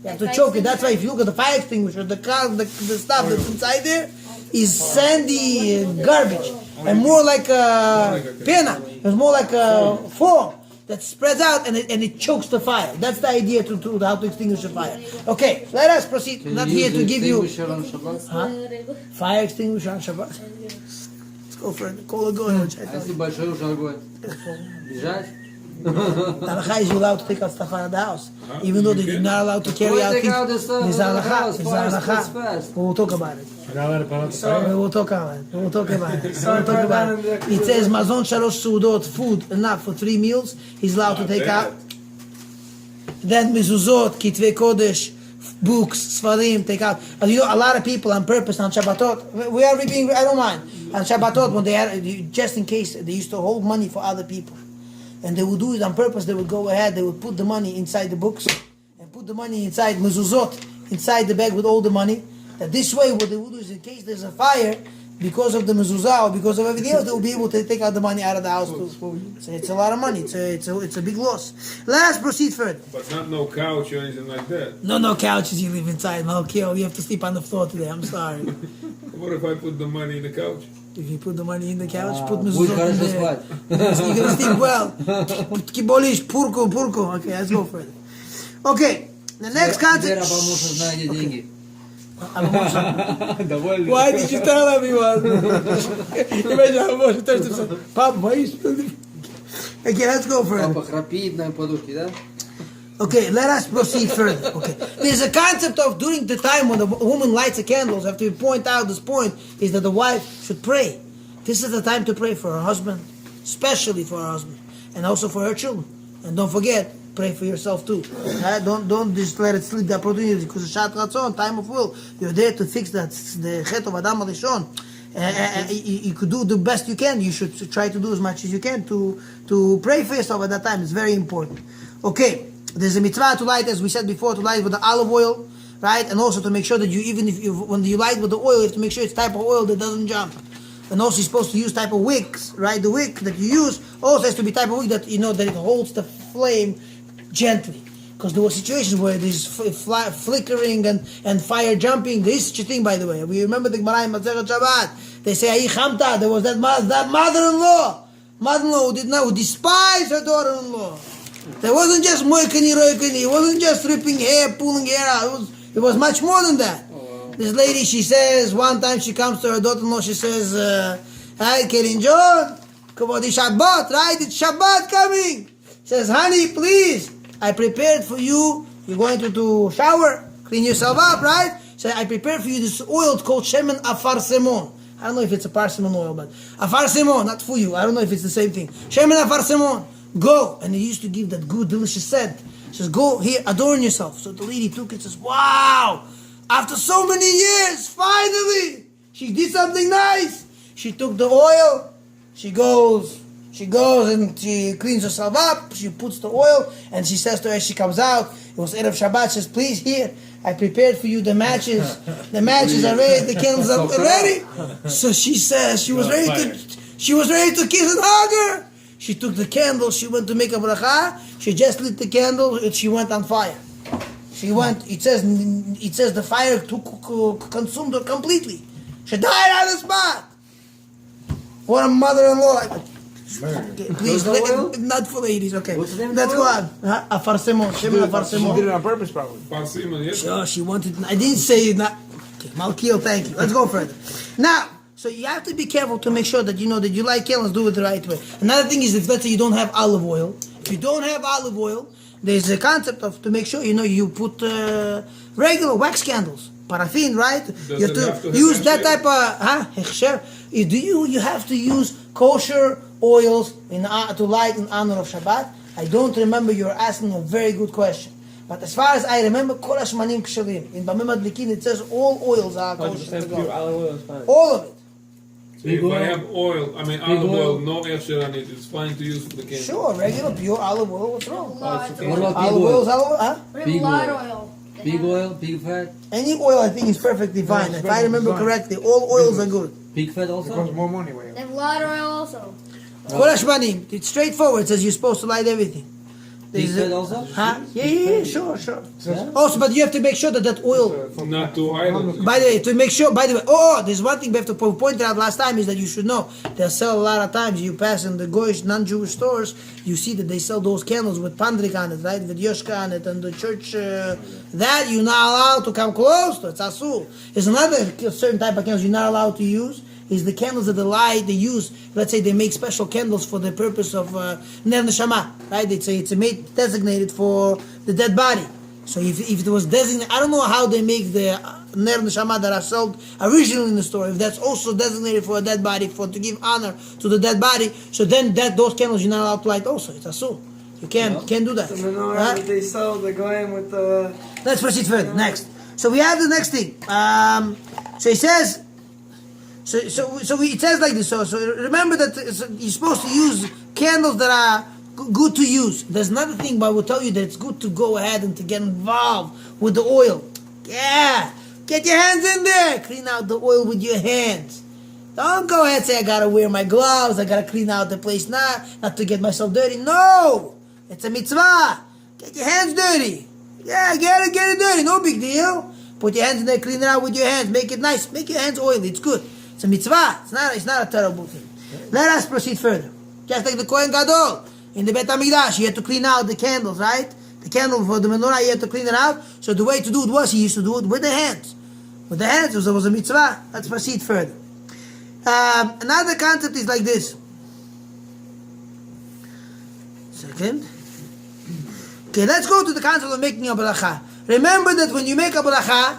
You have to choke it. That's why if you look at the fire extinguisher, the stuff that's inside there is sandy garbage and more like a pena. It's more like a foam that spreads out and it chokes the fire. That's the idea to how to extinguish a fire. Okay, let us proceed. Can Not you here use to give you extinguisher on Shabbat? fire extinguisher on Shabbat. Let's go for it. Call a go. А если большой уже огонь? Бежать? Halacha is you allowed to take out stuff out of the house, even though you're not allowed to carry out Take things. out the stuff There's out of the halacha. house, There's fire halacha. spreads fast. We'll talk about it. You're not allowed to put out the fire? We'll talk about it. We'll talk about it. We'll talk about it. It says mazon shalosh sudot, food enough for 3 meals. He's allowed to take out. Then mezuzot, kitvei kodesh, books, svarim, take out. And a lot of people on purpose on Shabbatot. We are being. I don't mind on Shabbatot when they had, just in case they used to hold money for other people. And they would do it on purpose. They would go ahead, they would put the money inside the books and put the money inside mezuzot, inside the bag with all the money. That this way, what they would do is in case there's a fire, because of the mezuzah or because of everything else, they will be able to take out the money out of the house too. So it's a lot of money. It's a big loss. Let us proceed further. But not no couch or anything like that. No couches you live inside, Malkiel. You have to sleep on the floor today. I'm sorry. What if I put the money in the couch? If you put the money in the couch, put Будешь mezuzot in хорошо there. спать. You're gonna sleep well. Kibolish, purko. Okay, let's go further. Okay, the next Теперь concept. Рабамуша знает, где деньги. Довольно. Why did you tell everyone? Imagine how much touched himself. Papa, why you spilling? Okay, let's go further. Папа храпит на подушке, да? Okay, let us proceed further. Okay, there's a concept of during the time when the woman lights the candles. I have to point out this point is that the wife should pray. This is the time to pray for her husband, especially for her husband, and also for her children. And don't forget, pray for yourself too. Don't just let it slip the opportunity because the Shat Ratzon, time of will, you're there to fix that the Chet of Adam Rishon. You could do the best you can. You should try to do as much as you can to pray for yourself at that time. It's very important. Okay. There's a mitzvah to light, as we said before, to light with the olive oil, right? And also to make sure that when you light with the oil, you have to make sure it's type of oil that doesn't jump. And also you're supposed to use type of wicks, right? The wick that you use also has to be type of wick that that it holds the flame gently. Because there were situations where there's flickering and fire jumping. There is such a thing, by the way. We remember the Gemara in Masechet Shabbat. They say, Ayi Chamta, there was that mother-in-law who despised her daughter-in-law. There wasn't just moikani roikani. It wasn't just ripping hair, pulling hair out. It was much more than that. This lady, she says, one time she comes to her daughter-in-law, she says, Hi, Karen John, come on, it's Shabbat, right? It's Shabbat coming. She says, honey, please, I prepared for you. You're going to shower, clean yourself up, right? So I prepared for you this oil. It's called Shemen Afar Semon. I don't know if it's a parsimon oil, but Afar Semon, not for you. I don't know if it's the same thing. Shemen Afar Semon. Go. And he used to give that good, delicious scent. He says, go here, adorn yourself. So the lady took it and says, wow, after so many years, finally, she did something nice. She took the oil, she goes and she cleans herself up, she puts the oil, and she says to her as she comes out, it was Erev Shabbat, she says, please, here, I prepared for you the matches. The matches are ready, the candles are ready. So she says, she was ready to kiss and hug her. She took the candle, she went to make a bracha, she just lit the candle, and she went on fire. It says the fire consumed her completely. She died on the spot. What a mother-in-law. Okay, please, not for ladies, okay. What's the name Let's of go the on. Afarsemon, Shemen She did Afarsemon. it on purpose, probably. Parsimon, yes? Sure, she wanted, I didn't say not. Okay, Malkiel, thank you. Let's go further. Now, so you have to be careful to make sure that you know that you light candles, do it the right way. Another thing is, if let's say you don't have olive oil, there's a concept of to make sure you put regular wax candles, paraffin, right? Does You it have have to to use have that type of hechsher. You have to use kosher oils to light in honor of Shabbat. I don't remember. You're asking a very good question. But as far as I remember, kol hashmanim kshalim. In Bamim Adlikin it says all oils are kosher. 100% pure olive oil is fine. All of it. So if I have olive oil, no extra on it, it's fine to use for the candle. Sure, regular pure olive oil. What's wrong? Lard okay. What oil. about pig Olive oil is oil? olive oil, huh? We have Pig lard oil. oil. Pig oil, pig fat, Any oil I think is perfectly fine. If I remember correctly, all oils are good. pig fat Costs also? more money, way. They have lard oil also. Kol hashmanim. It's straightforward. It says you're supposed to light everything. Pig There's fat a- also? Huh? Yeah, sure. Yeah? Also, but you have to make sure that oil. Not too idle. By the way, there's one thing we have to point out last time is that you should know they sell a lot of times. You pass in the Goyish non-Jewish stores, you see that they sell those candles with pandrik on it, right, with yoshka on it, and the church that you're not allowed to come close to. It's asur. There's another certain type of candles you're not allowed to use. Is the candles that they use. Let's say they make special candles for the purpose of ner neshama, right? They say it's designated for the dead body. So if it was designated, I don't know how they make the ner neshama that are sold originally in the store. If that's also designated for a dead body, to give honor to the dead body, so then those candles you're not allowed to light also. It's asur. You can't do that. The menorah Right? that they sell, the goyim with the... Let's proceed further. Next. So we have the next thing. So he says. So it says like this. So remember that you're supposed to use candles that are good to use. There's another thing, but I will tell you that it's good to go ahead and to get involved with the oil. Yeah, get your hands in there. Clean out the oil with your hands. Don't go ahead and say I gotta wear my gloves. I gotta clean out the place not to get myself dirty. No, it's a mitzvah. Get your hands dirty. Yeah, get it dirty. No big deal. Put your hands in there. Clean it out with your hands. Make it nice. Make your hands oily. It's good. It's a mitzvah. It's not a terrible thing. Let us proceed further. Just like the Kohen Gadol in the Bet HaMikdash, he had to clean out the candles, right? The candle for the menorah, he had to clean it out. So the way to do it was he used to do it with the hands. With the hands, it was a mitzvah. Let's proceed further. Another concept is like this. Second. Okay, let's go to the concept of making a bracha. Remember that when you make a bracha,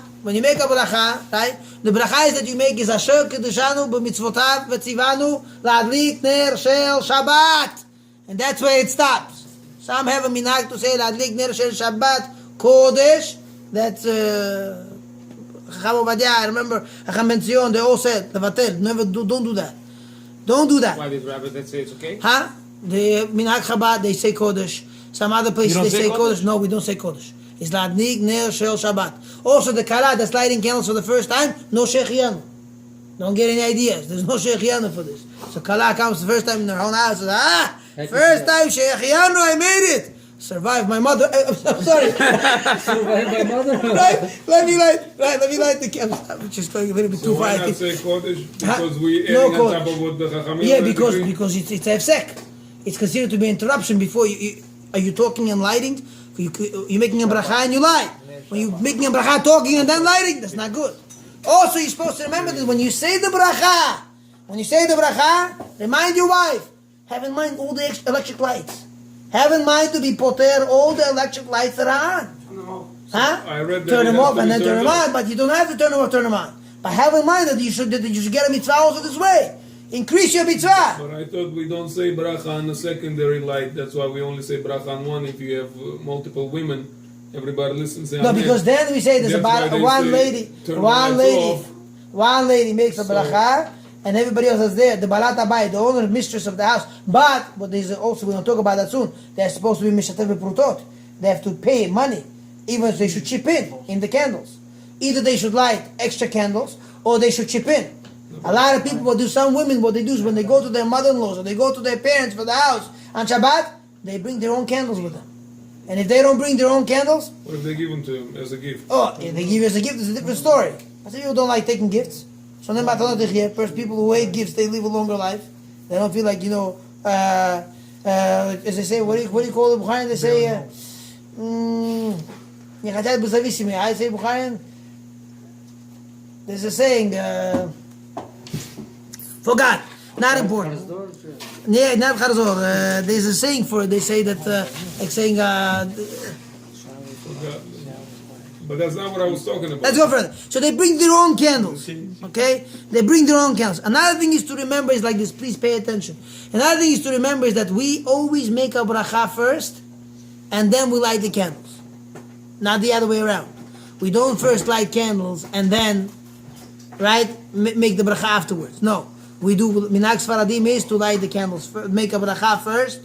right? The bracha is that you make is Asher Kedushanu b'mitzvotav v'tzivanu la'adlik ner shel Shabbat. And that's where it stops. Some have a minhag to say la'adlik ner shel Shabbat Kodesh. That's Chacham Ovadia. I remember Chacham Ben Zion, they all said levatel. Don't do that. Don't do that. Why these rabbis that say it's okay? Huh? The minhag Chabad, they say Kodesh. Some other places You they don't say say Kodesh. No, we don't say Kodesh. It's Ladnik Ner Shel Shabbat. Also, the Kala that's lighting candles for the first time, no Shechianu. Don't get any ideas. There's no Shechianu for this. So Kala comes the first time in her own house and says, first time Shechianu, I made it. Survive my mother. I'm sorry. Survived by mother. Right? Let me light the candles. I'm just going a little bit So too far. why I not think. say Kodesh? Huh? Because we No adding on Kodesh. top of what the Chachamim Yeah, already because agree? it's hefsek. It's considered to be interruption before you. Are you talking and lighting? You're making a bracha and you light. When you're making a bracha, talking and then lighting, that's not good. Also, you're supposed to remember that when you say the bracha, remind your wife. Have in mind all the electric lights. Have in mind to be poter all the electric lights that are on. Huh? I read that Turn it them has off to and be then turn turned them on. on, but you don't have to turn them off, turn them on. But have in mind that you should get a mitzvah also this way. Increase your mitzvah. But I thought we don't say bracha on the secondary light. That's why we only say bracha on one. If you have multiple women, everybody listens. No, because then we say there's That's why about they one say, lady, turn the lights off. one lady makes a So- bracha, and everybody else is there. The balat abayit, the owner, mistress of the house. But there's also, we're going to talk about that soon. They're supposed to be mishatev prutot. They have to pay money, even if they should chip in the candles. Either they should light extra candles, or they should chip in. A lot of people will do. Some women, what they do is when they go to their mother-in-laws or they go to their parents for the house on Shabbat, they bring their own candles with them. And if they don't bring their own candles, What if they give them to him as a gift? oh, if they give you as a gift, it's a different story. I say people don't like taking gifts. So then, first, people who hate gifts, they live a longer life. They don't feel like, as they say, what do you call it, Bukharin? They say, I say, Bukharin, there's a saying, forgot, not important. Yeah, not Charzor. There's a saying for it. They say that, like saying, But that's not what I was talking about. let's go further. So they bring their own candles. Okay? They bring their own candles. Another thing is to remember is like this, please pay attention. Another thing is to remember is that we always make a bracha first, and then we light the candles. Not the other way around. We don't first light candles and then, right, make the bracha afterwards. No. We do, minhag Sfaradim is to light the candles first, make a bracha first,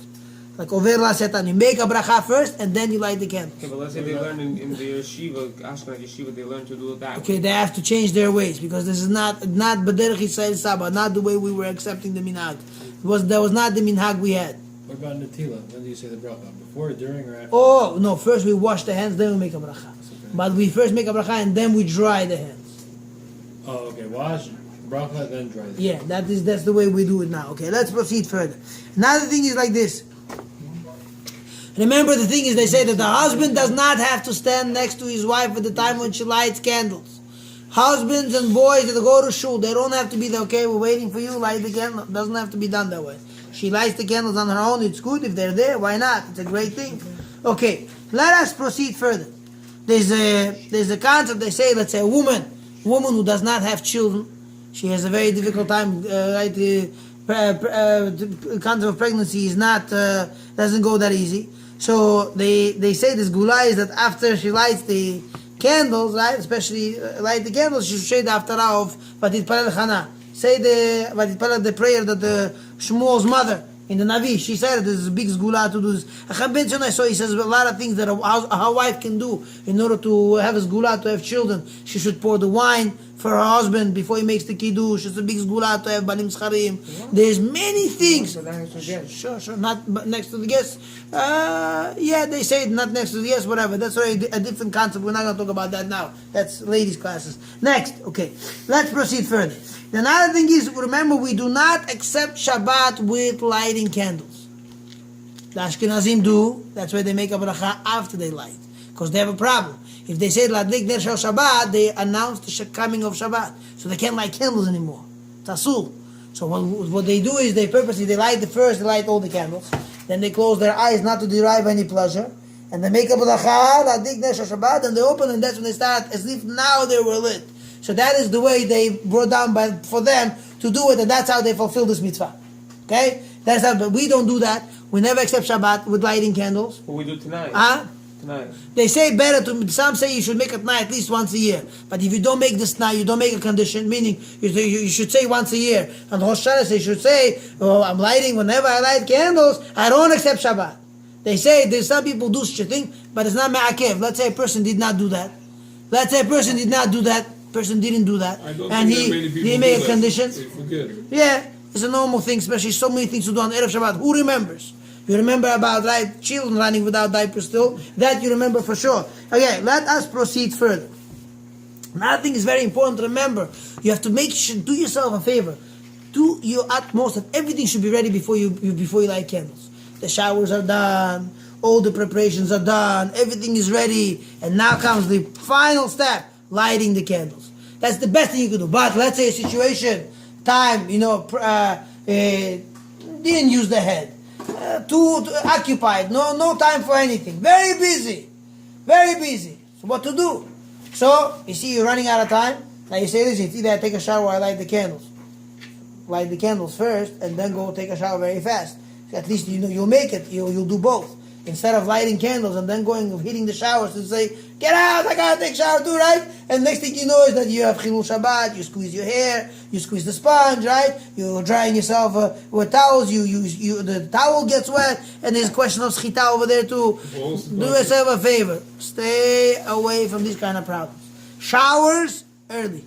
like over la setan, you make a bracha first and then you light the candles. Okay, but let's say they learn in the yeshiva, Ashkenaz yeshiva, they learn to do it that way. Okay, they have to change their ways because this is not B'derech Yisrael Saba, not the way we were accepting the minhag. That was not the minhag we had. What about Natila? When do you say the bracha? Before, during, or after? Oh no! First we wash the hands, then we make a bracha. But we first make a bracha and then we dry the hands. Oh, okay. Wash, bracha, then dry. the Yeah, that's the way we do it now. Okay, let's proceed further. Another thing is like this. Remember, the thing is, they say that the husband does not have to stand next to his wife at the time when she lights candles. Husbands and boys that go to shul, they don't have to be there. Okay, we're waiting for you. Light the candle. Doesn't have to be done that way. She lights the candles on her own. It's good if they're there. Why not? It's a great thing. Okay, let us proceed further. There's a concept. They say, let's say a woman who does not have children, she has a very difficult time. The concept of pregnancy is not doesn't go that easy. So they say this gula is that after she lights the candles, right, especially light the candles, she should say the haftarah of Vatitpalel Chana. Say the prayer that the Shmuel's mother in the Navi, she said there's a big gula to do this. So he says a lot of things that a wife can do in order to have a gula, to have children. She should pour the wine for her husband before he makes the kiddush. It's a big gula to have banim scharim. There's many things. Sure, not next to the guests. Yeah, they say not next to the guests, whatever. That's already a different concept. We're not going to talk about that now. That's ladies' classes. Next, okay, let's proceed further. Another thing is, remember, we do not accept Shabbat with lighting candles. The Ashkenazim do. That's why they make a bracha after they light, because they have a problem. If they say Ladlik Ner Shel Shabbat, they announce the coming of Shabbat, so they can't light candles anymore. Tasul. So what they do is they purposely light they light all the candles, then they close their eyes not to derive any pleasure, and they make a bracha Ladlik Ner Shel Shabbat, and they open, and that's when they start as if now they were lit. So that is the way they brought down for them to do it, and that's how they fulfill this mitzvah. Okay? That's how, but we don't do that. We never accept Shabbat with lighting candles. What we do tonight. Tonight. They say better to, some say you should make it night at least once a year. But if you don't make this night, you don't make a condition, meaning you should say once a year. And Rosh Hashanah you should say, oh, I'm lighting, whenever I light candles, I don't accept Shabbat. They say there's some people do such a thing, but it's not ma'akev. Let's say a person did not do that. Person didn't do that, and he made a condition. They forget. Yeah, it's a normal thing, especially so many things to do on Erev Shabbat. Who remembers? You remember about children running without diapers still. That you remember for sure. Okay, let us proceed further. Another thing is very important to remember. You have to do yourself a favor. Do your utmost that everything should be ready before you light candles. The showers are done, all the preparations are done, everything is ready, and now comes the final step, lighting the candles. That's the best thing you can do. But let's say a situation, time, didn't use the head, too occupied, no time for anything, very busy. So what to do? So you see you're running out of time. Now you say, listen, it's either I take a shower or I light the candles. Light the candles first and then go take a shower very fast. At least you'll make it. You'll do both. Instead of lighting candles and then hitting the showers and say, get out, I gotta take a shower too, right? And next thing you know is that you have Chilul Shabbat, you squeeze your hair, you squeeze the sponge, right? You're drying yourself with towels, the towel gets wet, and there's a question of schita over there too. Do yourself a favor. Stay away from these kind of problems. Showers early.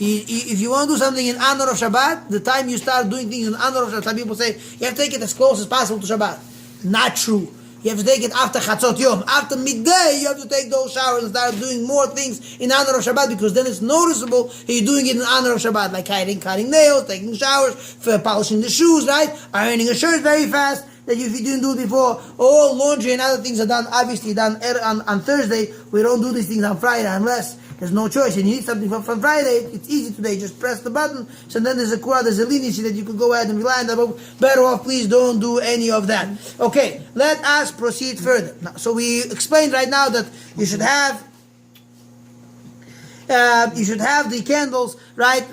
If you want to do something in honor of Shabbat, the time you start doing things in honor of Shabbat, some people say, you have to take it as close as possible to Shabbat. Not true. You have to take it after Chatzot Yom. After midday, you have to take those showers and start doing more things in honor of Shabbat, because then it's noticeable that you're doing it in honor of Shabbat, like cutting nails, taking showers, polishing the shoes, right? Ironing a shirt very fast, that if you didn't do it before. All laundry and other things are obviously done on Thursday. We don't do these things on Friday unless there's no choice, and you need something from Friday. It's easy today. Just press the button. So then there's a leniency that you can go ahead and rely on that. But better off, please don't do any of that. Okay, let us proceed further. Now, so we explained right now that you should have the candles, right?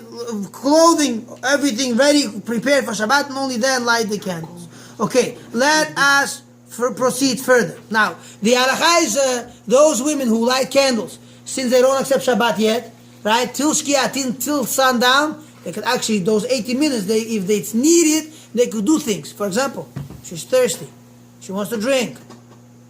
Clothing, everything ready, prepared for Shabbat, and only then light the candles. Okay, let us proceed further. Now, the halakha is those women who light candles, since they don't accept Shabbat yet, right? Till Shkiat, till sundown, they could actually, those 80 minutes, if it's needed, they could do things. For example, she's thirsty. She wants to drink.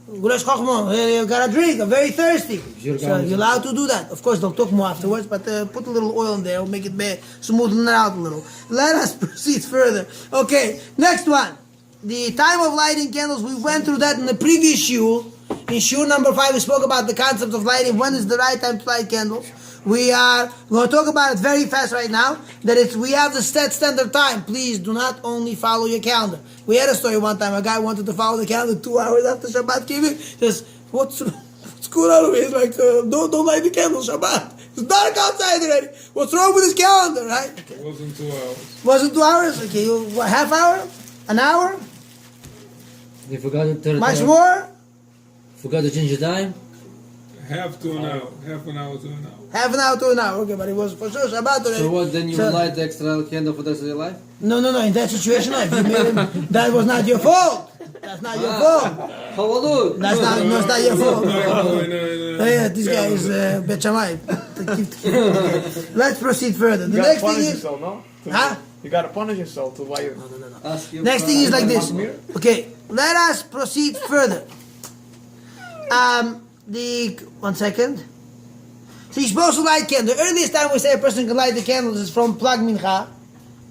You gotta drink, I'm very thirsty. So you're allowed to do that. Of course, they'll talk more afterwards, but put a little oil in there, it'll make it smoothen it out a little. Let us proceed further. Okay, next one. The time of lighting candles, we went through that in the previous shiur. In shiur number 5, we spoke about the concept of lighting. When is the right time to light candles? We're going to talk about it very fast right now. We have the set standard time. Please do not only follow your calendar. We had a story one time. A guy wanted to follow the calendar 2 hours after Shabbat came in. Says, what's going on over here? He's like, don't light the candles, Shabbat. It's dark outside already. What's wrong with his calendar, right? Okay. It wasn't 2 hours. Wasn't 2 hours? Okay, half hour? An hour? You forgot to turn Much more? Forgot to change the time? Half to an hour. Half an hour to an hour. Half an hour to an hour. Okay, but it was for sure Shabbat already. So what, then you So- will light the extra candle for the rest of your life? No. In that situation, no. If you made him, that was not your fault. That's not your fault. Hallelujah! That's not your fault. No. Oh, yeah, this guy is Bet Shammai. Let's proceed further. The next thing is, yourself, no? huh? You gotta punish yourself to why you. Ask you Next thing is like this. Okay, let us proceed further. 1 second. So you're supposed to light candles. The earliest time we say a person can light the candles is from Plag Mincha.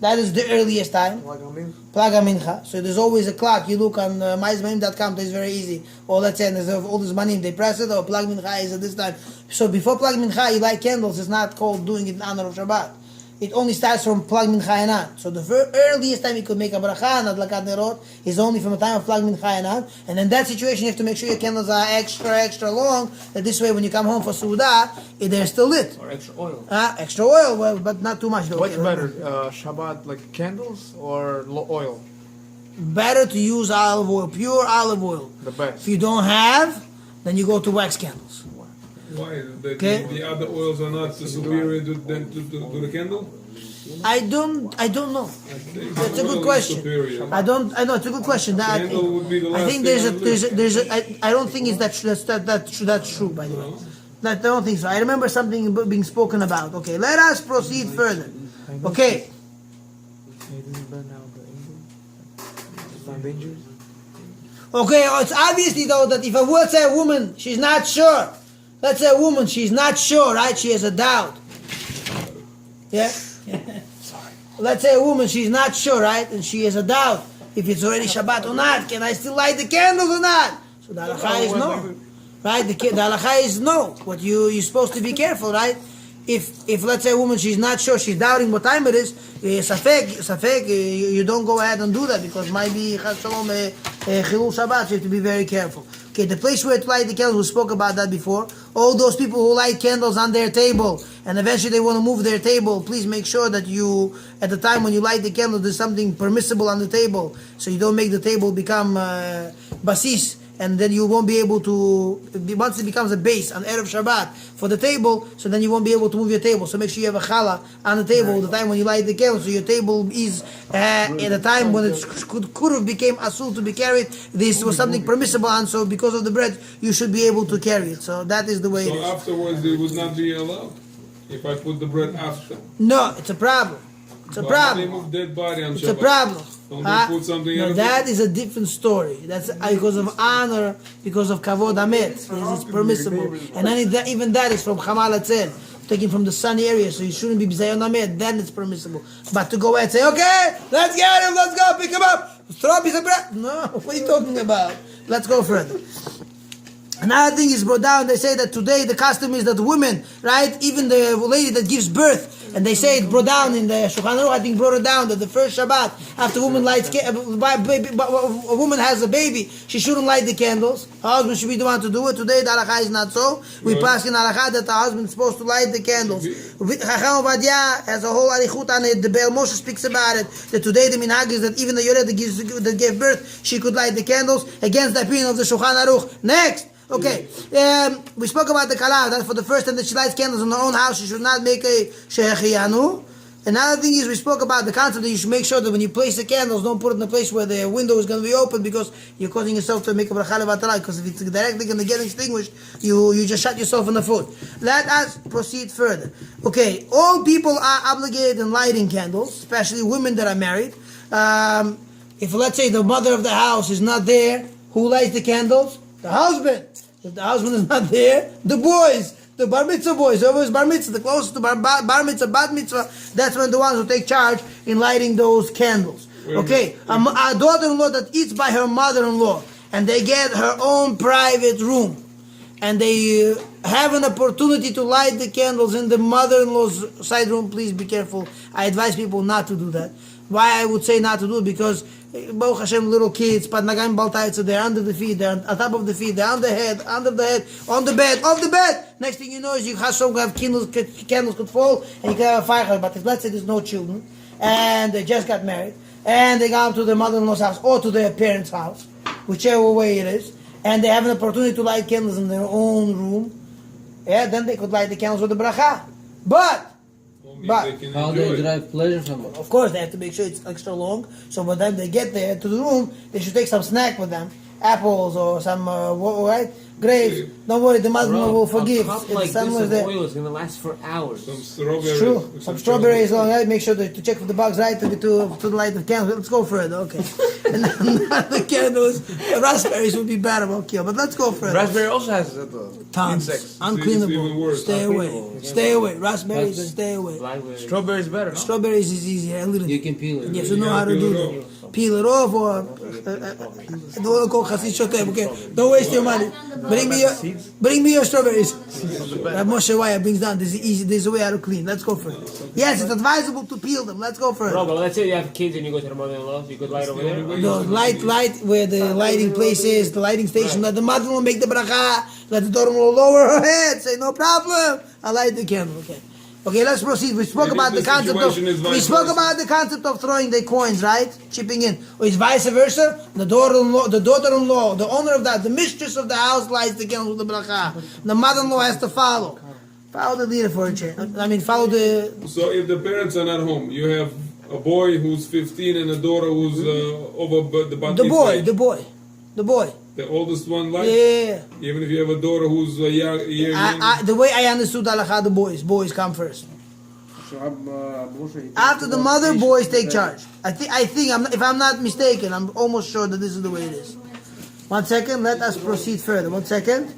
That is the earliest time. Plag Mincha. So there's always a clock. You look on maizmanim.com, it's very easy. Or let's say there's all this money, they press it, or Plag Mincha is at this time. So before Plag Mincha, you light candles. It's not called doing it in honor of Shabbat. It only starts from Plag Mincha and on. So the earliest time you could make a bracha and adlakat nerot is only from the time of Plag Mincha and on. And in that situation, you have to make sure your candles are extra long. That this way, when you come home for Suda, they're still lit. Or extra oil. Extra oil, well, but not too much. Though. What's better, Shabbat, like candles or oil? Better to use olive oil, pure olive oil. The best. If you don't have, then you go to wax candles. Why? Okay. The other oils are not superior than to the candle? I don't know. That's a good question. I know it's a good question. Candle would be the last I think I don't think that's true, by the way. I don't think so. I remember something being spoken about. Okay, let us proceed further. Okay. Okay, it's obviously though that if let's say a woman, she's not sure. Let's say a woman, she's not sure, right? She has a doubt. Yeah? Sorry. Let's say a woman, she's not sure, right? And she has a doubt. if it's already Shabbat or not. Can I still light the candles or not? So the halacha is no. Right? The halacha is no. What you're supposed to be careful, right? If let's say a woman, she's not sure, she's doubting what time it is, safek, you don't go ahead and do that because might be chas shalom chilul Shabbat. So you have to be very careful. Okay, the place where to light the candles, we spoke about that before. All those people who light candles on their table and eventually they want to move their table, please make sure that you, at the time when you light the candle, there's something permissible on the table, so you don't make the table become basis. And then you won't be able to, once it becomes a base on Erev Shabbat for the table, so then you won't be able to move your table. So make sure you have a challah on the table the time when you light the candle, so your table is at a time when it could have became asul to be carried. This was something permissible, and so because of the bread, you should be able to carry it. So that is the way it is. So afterwards, it would not be allowed if I put the bread after. No, it's a problem. It's a But problem. They move dead body on It's Shabbat. a problem. Don't they put something No, else? that is a different story. That's because of honor, because of kavod amet. It's permissible, and then even that is from chamal atzel, taken from the sunny area, so you shouldn't be b'zayon amet. Then it's permissible. But to go ahead and say, okay, let's get him, let's go, pick him up, throw a piece of bread. No, what are you talking about? Let's go further. Another thing is brought down, they say that today the custom is that women, right, even the lady that gives birth, and they say it brought down in the Shulchan Aruch, I think brought it down that the first Shabbat, after a woman a woman has a baby, she shouldn't light the candles. Her husband should be the one to do it. Today the halakha is not so. We pass in halakha that the husband is supposed to light the candles. Chacham Ovadia has a whole arichut on it. The Be'el Moshe speaks about it, that today the minhag is that even the Yored that gave birth, she could light the candles, against the opinion of the Shulchan Aruch. Next! Okay, we spoke about the kala, that for the first time that she lights candles in her own house, she should not make a shehechiyanu. Another thing is we spoke about the concept that you should make sure that when you place the candles, don't put it in a place where the window is going to be open, because you're causing yourself to make a bracha levatala, because if it's directly going to get extinguished, you just shut yourself in the foot. Let us proceed further. Okay, all people are obligated in lighting candles, especially women that are married. If let's say the mother of the house is not there, who lights the candles? The husband. If the husband is not there, the boys, the bar mitzvah boys, whoever is bar mitzvah, the closest to bar mitzvah, bat mitzvah, that's when the ones who take charge in lighting those candles. Okay, a daughter-in-law that eats by her mother-in-law, and they get her own private room, and they have an opportunity to light the candles in the mother-in-law's side room, please be careful. I advise people not to do that. Why I would say not to do it? Because Baruch Hashem, little kids, Padnagam Baltaitza, they're under the feet, they're on top of the feet, they're on the head, under the head, on the bed, off the bed. Next thing you know is you have candles could fall, and you can have a fire. But if let's say there's no children, and they just got married, and they go to their mother-in-law's house, or to their parents' house, whichever way it is, and they have an opportunity to light candles in their own room, then they could light the candles with the bracha. But how they derive pleasure from it? of course, they have to make sure it's extra long. So by the time they get there to the room, they should take some snack with them, apples or some grapes. Don't worry, the mother-in-law will forgive. A cup If like the son this was of there. oil is going to last for hours. Some strawberries. True. Some strawberries along, right? Make sure to check for the bugs, right? To the light of candles. Let's go further, okay. And not the candles. Raspberries would be bad about kill, but let's go further. Raspberry also has Tons. insects. It's even Uncleanable. worse. Stay away. Stay away. Raspberries, stay away. Blackberry. Strawberry is better, no? Strawberries is easier. A little. You can peel it. You have to know how to do that. Peel it off or don't go Chassid Shotev, okay? Don't waste your money. Bring me your strawberries. Rabbi Moshe Waya brings down. This is a way how to clean. Let's go further. Yes, it's advisable to peel them. Let's go Bro, further. but let's say you have kids and you go to the mother-in-law, so you could light over there. No, light where the lighting place is, the lighting station. Let the mother-in-law make the bracha. Let the daughter-in-law lower her head. Say no problem. I light the candle. Okay, let's procead. We spoke And about if the concept of throwing the coins, right? Chipping in. Or it's vice versa. The daughter-in-law, the owner of that, the mistress of the house lights the candle with the bracha. The mother-in-law has to follow. Follow the leader for a change. Follow the. So if the parents are not home, you have a boy who's 15 and a daughter who's over the bat mitzvah. The boy. The oldest one, like? Yeah. Even if you have a daughter who's a year younger? The way I understood halakha, the boys come first. After the mother, boys take charge. I think if I'm not mistaken, I'm almost sure that this is the way it is. 1 second, let us proceed further. 1 second.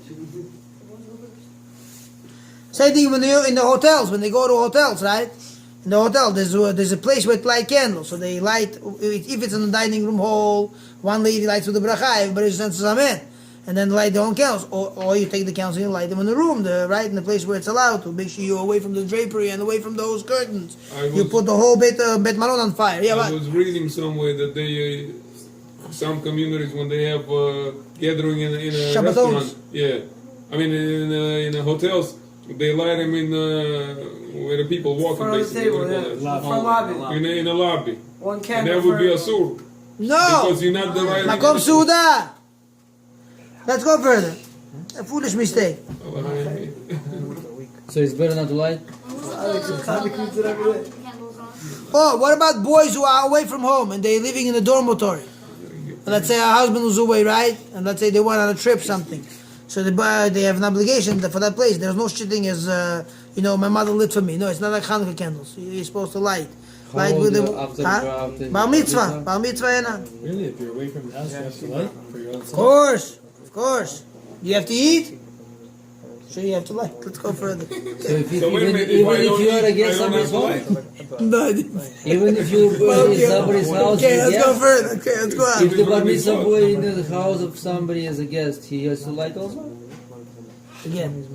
Same thing when they're in the hotels, when they go to hotels, right? In the hotel, there's a place where to light candles. So they light, if it's in the dining room hall, one lady lights with the bracha, everybody senses amen. And then light their own candles. Or you take the candles and you light them in the room, right in the place where it's allowed to. Make sure you're away from the drapery and away from those curtains. You put the whole Bet Malon on fire. Yeah, I was reading somewhere that they, some communities, when they have gathering in a Shabbaton. restaurant, I mean in hotels, they light them in where the people walking front of the basically. table, lobby. In a lobby. One And candle. that would be a sur. No! Because you're not the right. Makom Suda! Let's go further. A foolish mistake. So it's better not to light? Oh, what about boys who are away from home and they're living in a dormitory? Let's say a husband was away, right? And let's say they went on a trip, something. So they have an obligation for that place. There's no shit thing as, my mother lit for me. No, it's not like Hanukkah candles. You're supposed to light. Light with the after Bar mitzvah. Bar mitzvah, Really? If you're away from the house, you have to light for your own Of course. You have to eat. So you have to light. Let's go further. So if you, even if you are against somebody's home, No. even if you in somebody's house, Okay, let's go further. Okay, let's go if on. the bar mitzvah boy in the house of somebody as a guest, he has to light also? Again.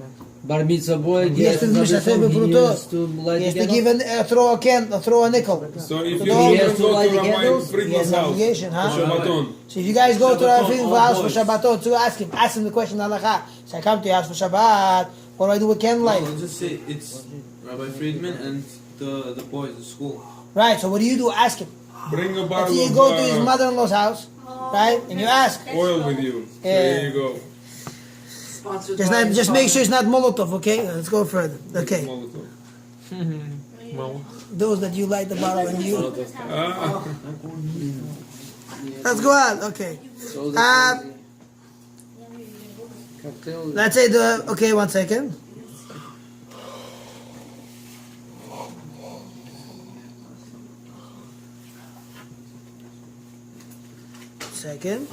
Bar mitzvah boy Yes, gets somebody's home, he has to light Yes, the to candle? give throw a nickel. So if So you he has to go light to the Rabbi candles? He has Friedman's an house, obligation, huh? Shabbaton. So if you guys go to our Shabbaton, house for boys. Shabbaton, to ask him the question, Halacha. So I come to your house for Shabbat. What do I do with candlelight? I'll just say it's Rabbi Friedman and the boys, the school. Right. So what do you do? Ask him. Bring a So bottle you of go to his mother-in-law's house, right? And you ask. oil with you. So Yeah. there you go. Just make sure it's not Molotov, okay? Let's go further. Okay. Molotov. Those that you light the bottle and you. Ah. Let's go on. Okay. So Let's say okay, 1 second. Second.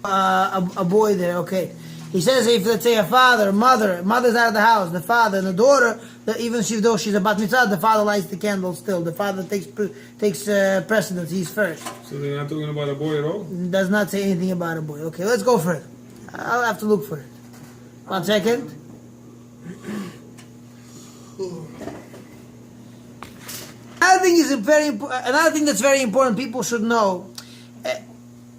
A boy there, okay. He says if, let's say, a father, mother's out of the house, the father and the daughter, even though she's a bat mitzvah, the father lights the candle still. The father takes precedence, he's first. So they're not talking about a boy at all? Does not say anything about a boy. Okay, let's go further. I'll have to look for it. 1 second. Another thing that's very important, people should know.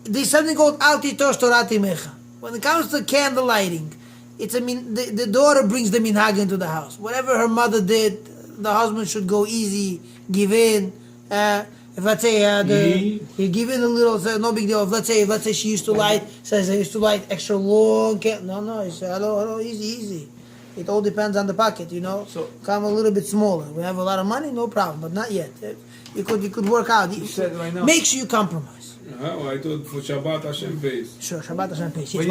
There's something called Alti Tosh Torati Mecha. When it comes to candle lighting, the daughter brings the minhag into the house. Whatever her mother did, the husband should go easy, give in. If let's say he give in a little, so no big deal. If let's say she used to light, says I used to light extra long candle. No, he said hello, easy. It all depends on the pocket, So come a little bit smaller. We have a lot of money, no problem, but not yet. You could work out. Make sure you compromise. Well, I thought for Shabbat Hashem pays. Sure, Shabbat Hashem pays. But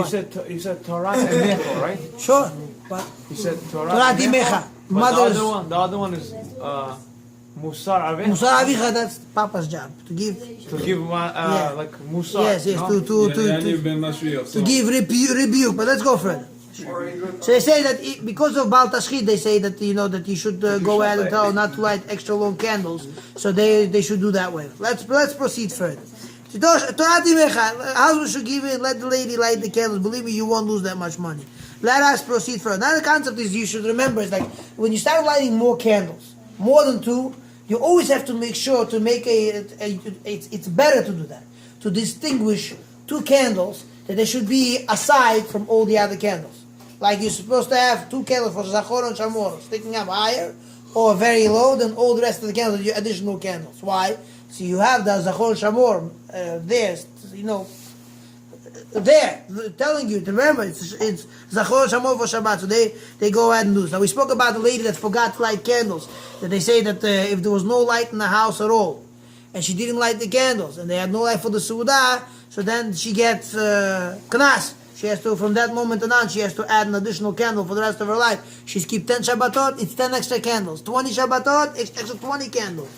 you said Torah and Mecha, right? Sure, but You said Torah Torah and Mecha. But the other one is Musar Avech. Musar Avicha, that's Papa's job to give. To give like Musar. Yes, no? to give rebuke. But let's go further. So they say that because of Baal Tashchit, they say that that you should go ahead and tell not to light extra long candles. So they should do that way. Let's proceed further. Husband should give in, let the lady light the candles. Believe me, you won't lose that much money. Let us proceed further. Now the concept is you should remember, it's like when you start lighting more candles, more than 2, you always have to make sure to make it's better to do that. To distinguish 2 candles, that they should be aside from all the other candles. Like you're supposed to have 2 candles for Zachor and Shamor, sticking up higher or very low than all the rest of the candles, your additional candles. Why? So you have the Zachor Shamor there, there, telling you to remember it's Zachor Shamor for Shabbat. So they go ahead and do. So we spoke about the lady that forgot to light candles. That they say that if there was no light in the house at all, and she didn't light the candles, and they had no light for the Suudah, so then she gets knas. She has to, from that moment on, she has to add an additional candle for the rest of her life. She's keep 10 Shabbatot, it's 10 extra candles. 20 Shabbatot, extra 20 candles.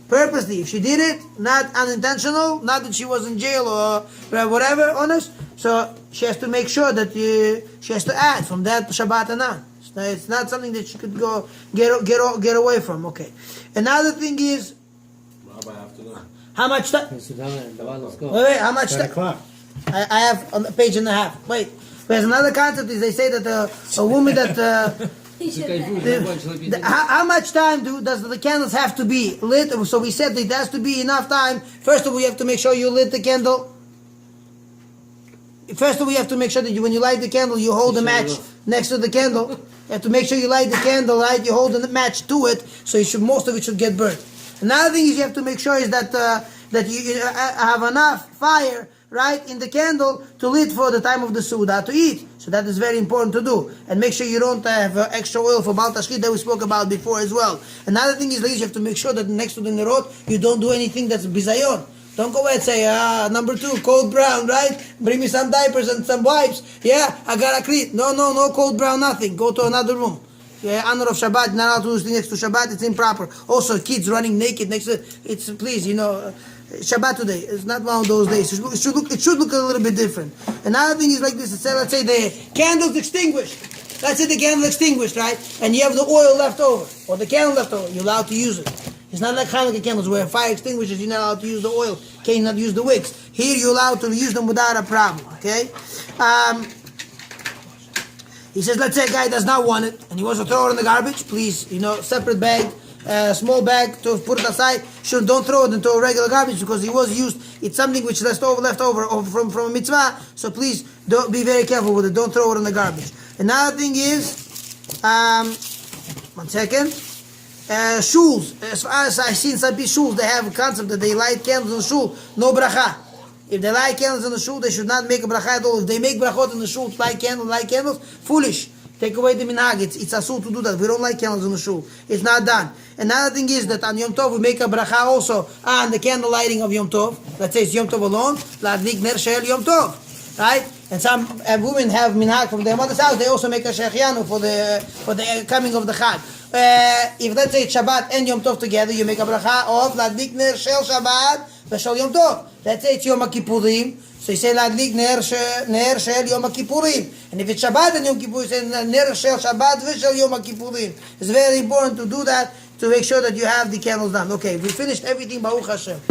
Purposely. If she did it, not unintentional, not that she was in jail or whatever, honest. So she has to make sure that she has to add from that Shabbat and on. It's not something that you could go get away from. Okay. Another thing is, Rabbi, afternoon. how much time? Let's go. Wait, how much 10 time? o'clock. I have on a page and a half. Wait. There's another concept is they say that a woman that how much time does the candles have to be lit? So we said that it has to be enough time. First of all, you have to make sure you lit the candle. First of all, you have to make sure that when you light the candle, you hold the match next to the candle. You have to make sure you light the candle, right? You hold the match to it, so most of it should get burnt. Another thing is you have to make sure is that you have enough fire, right, in the candle to lit for the time of the Suda to eat. So that is very important to do. And make sure you don't have extra oil for Baal Tashchit that we spoke about before as well. Another thing is, ladies, you have to make sure that next to the Nerot, you don't do anything that's bizayon. Don't go and say, number 2, cold brown, right? Bring me some diapers and some wipes. Yeah, I got a cleat. No cold brown, nothing. Go to another room. Yeah, honor of Shabbat, not allowed to do things next to Shabbat, it's improper. Also, kids running naked next to it's please, Shabbat today. It's not one of those days. It should look a little bit different. Another thing is like this. Let's say the candle's extinguished. Let's say the candle extinguished, right? And you have the oil left over, or the candle left over. You're allowed to use it. It's not like Hanukkah candles where fire extinguishes. You're not allowed to use the oil. Cannot use the wicks. Here you're allowed to use them without a problem. Okay. He says, let's say a guy does not want it and he wants to throw it in the garbage. Please, separate bag. Small bag to put it aside. Don't throw it into a regular garbage because it was used. It's something which left over from a mitzvah. So please don't be very careful with it. Don't throw it in the garbage. Another thing is, one second. Shuls. As far as I've seen some shuls, they have a concept that they light candles in the shul. No bracha. If they light candles in the shul, they should not make a bracha at all. If they make brachot in the shul, light candles, foolish. Take away the minhag. It's asul to do that. We don't light candles in the shul. It's not done. Another thing is that on Yom Tov we make a bracha also on the candle lighting of Yom Tov. Let's say it's Yom Tov alone. Ladlik ner shel Yom Tov, right? And some women have minhag from their mother's house. They also make a shechianu for the coming of the Chag. If let's say it's Shabbat and Yom Tov together, you make a bracha of Ladlik ner shel Shabbat v'shel Yom Tov. Let's say it's Yom Kippurim. So you say Ladlik ner shel Yom Kippurim. And if it's Shabbat and Yom Kippur, you say ner shel Shabbat v'shel Yom Kippurim. It's very important to do that to make sure that you have the candles done. Okay, we finished everything, Baruch Hashem.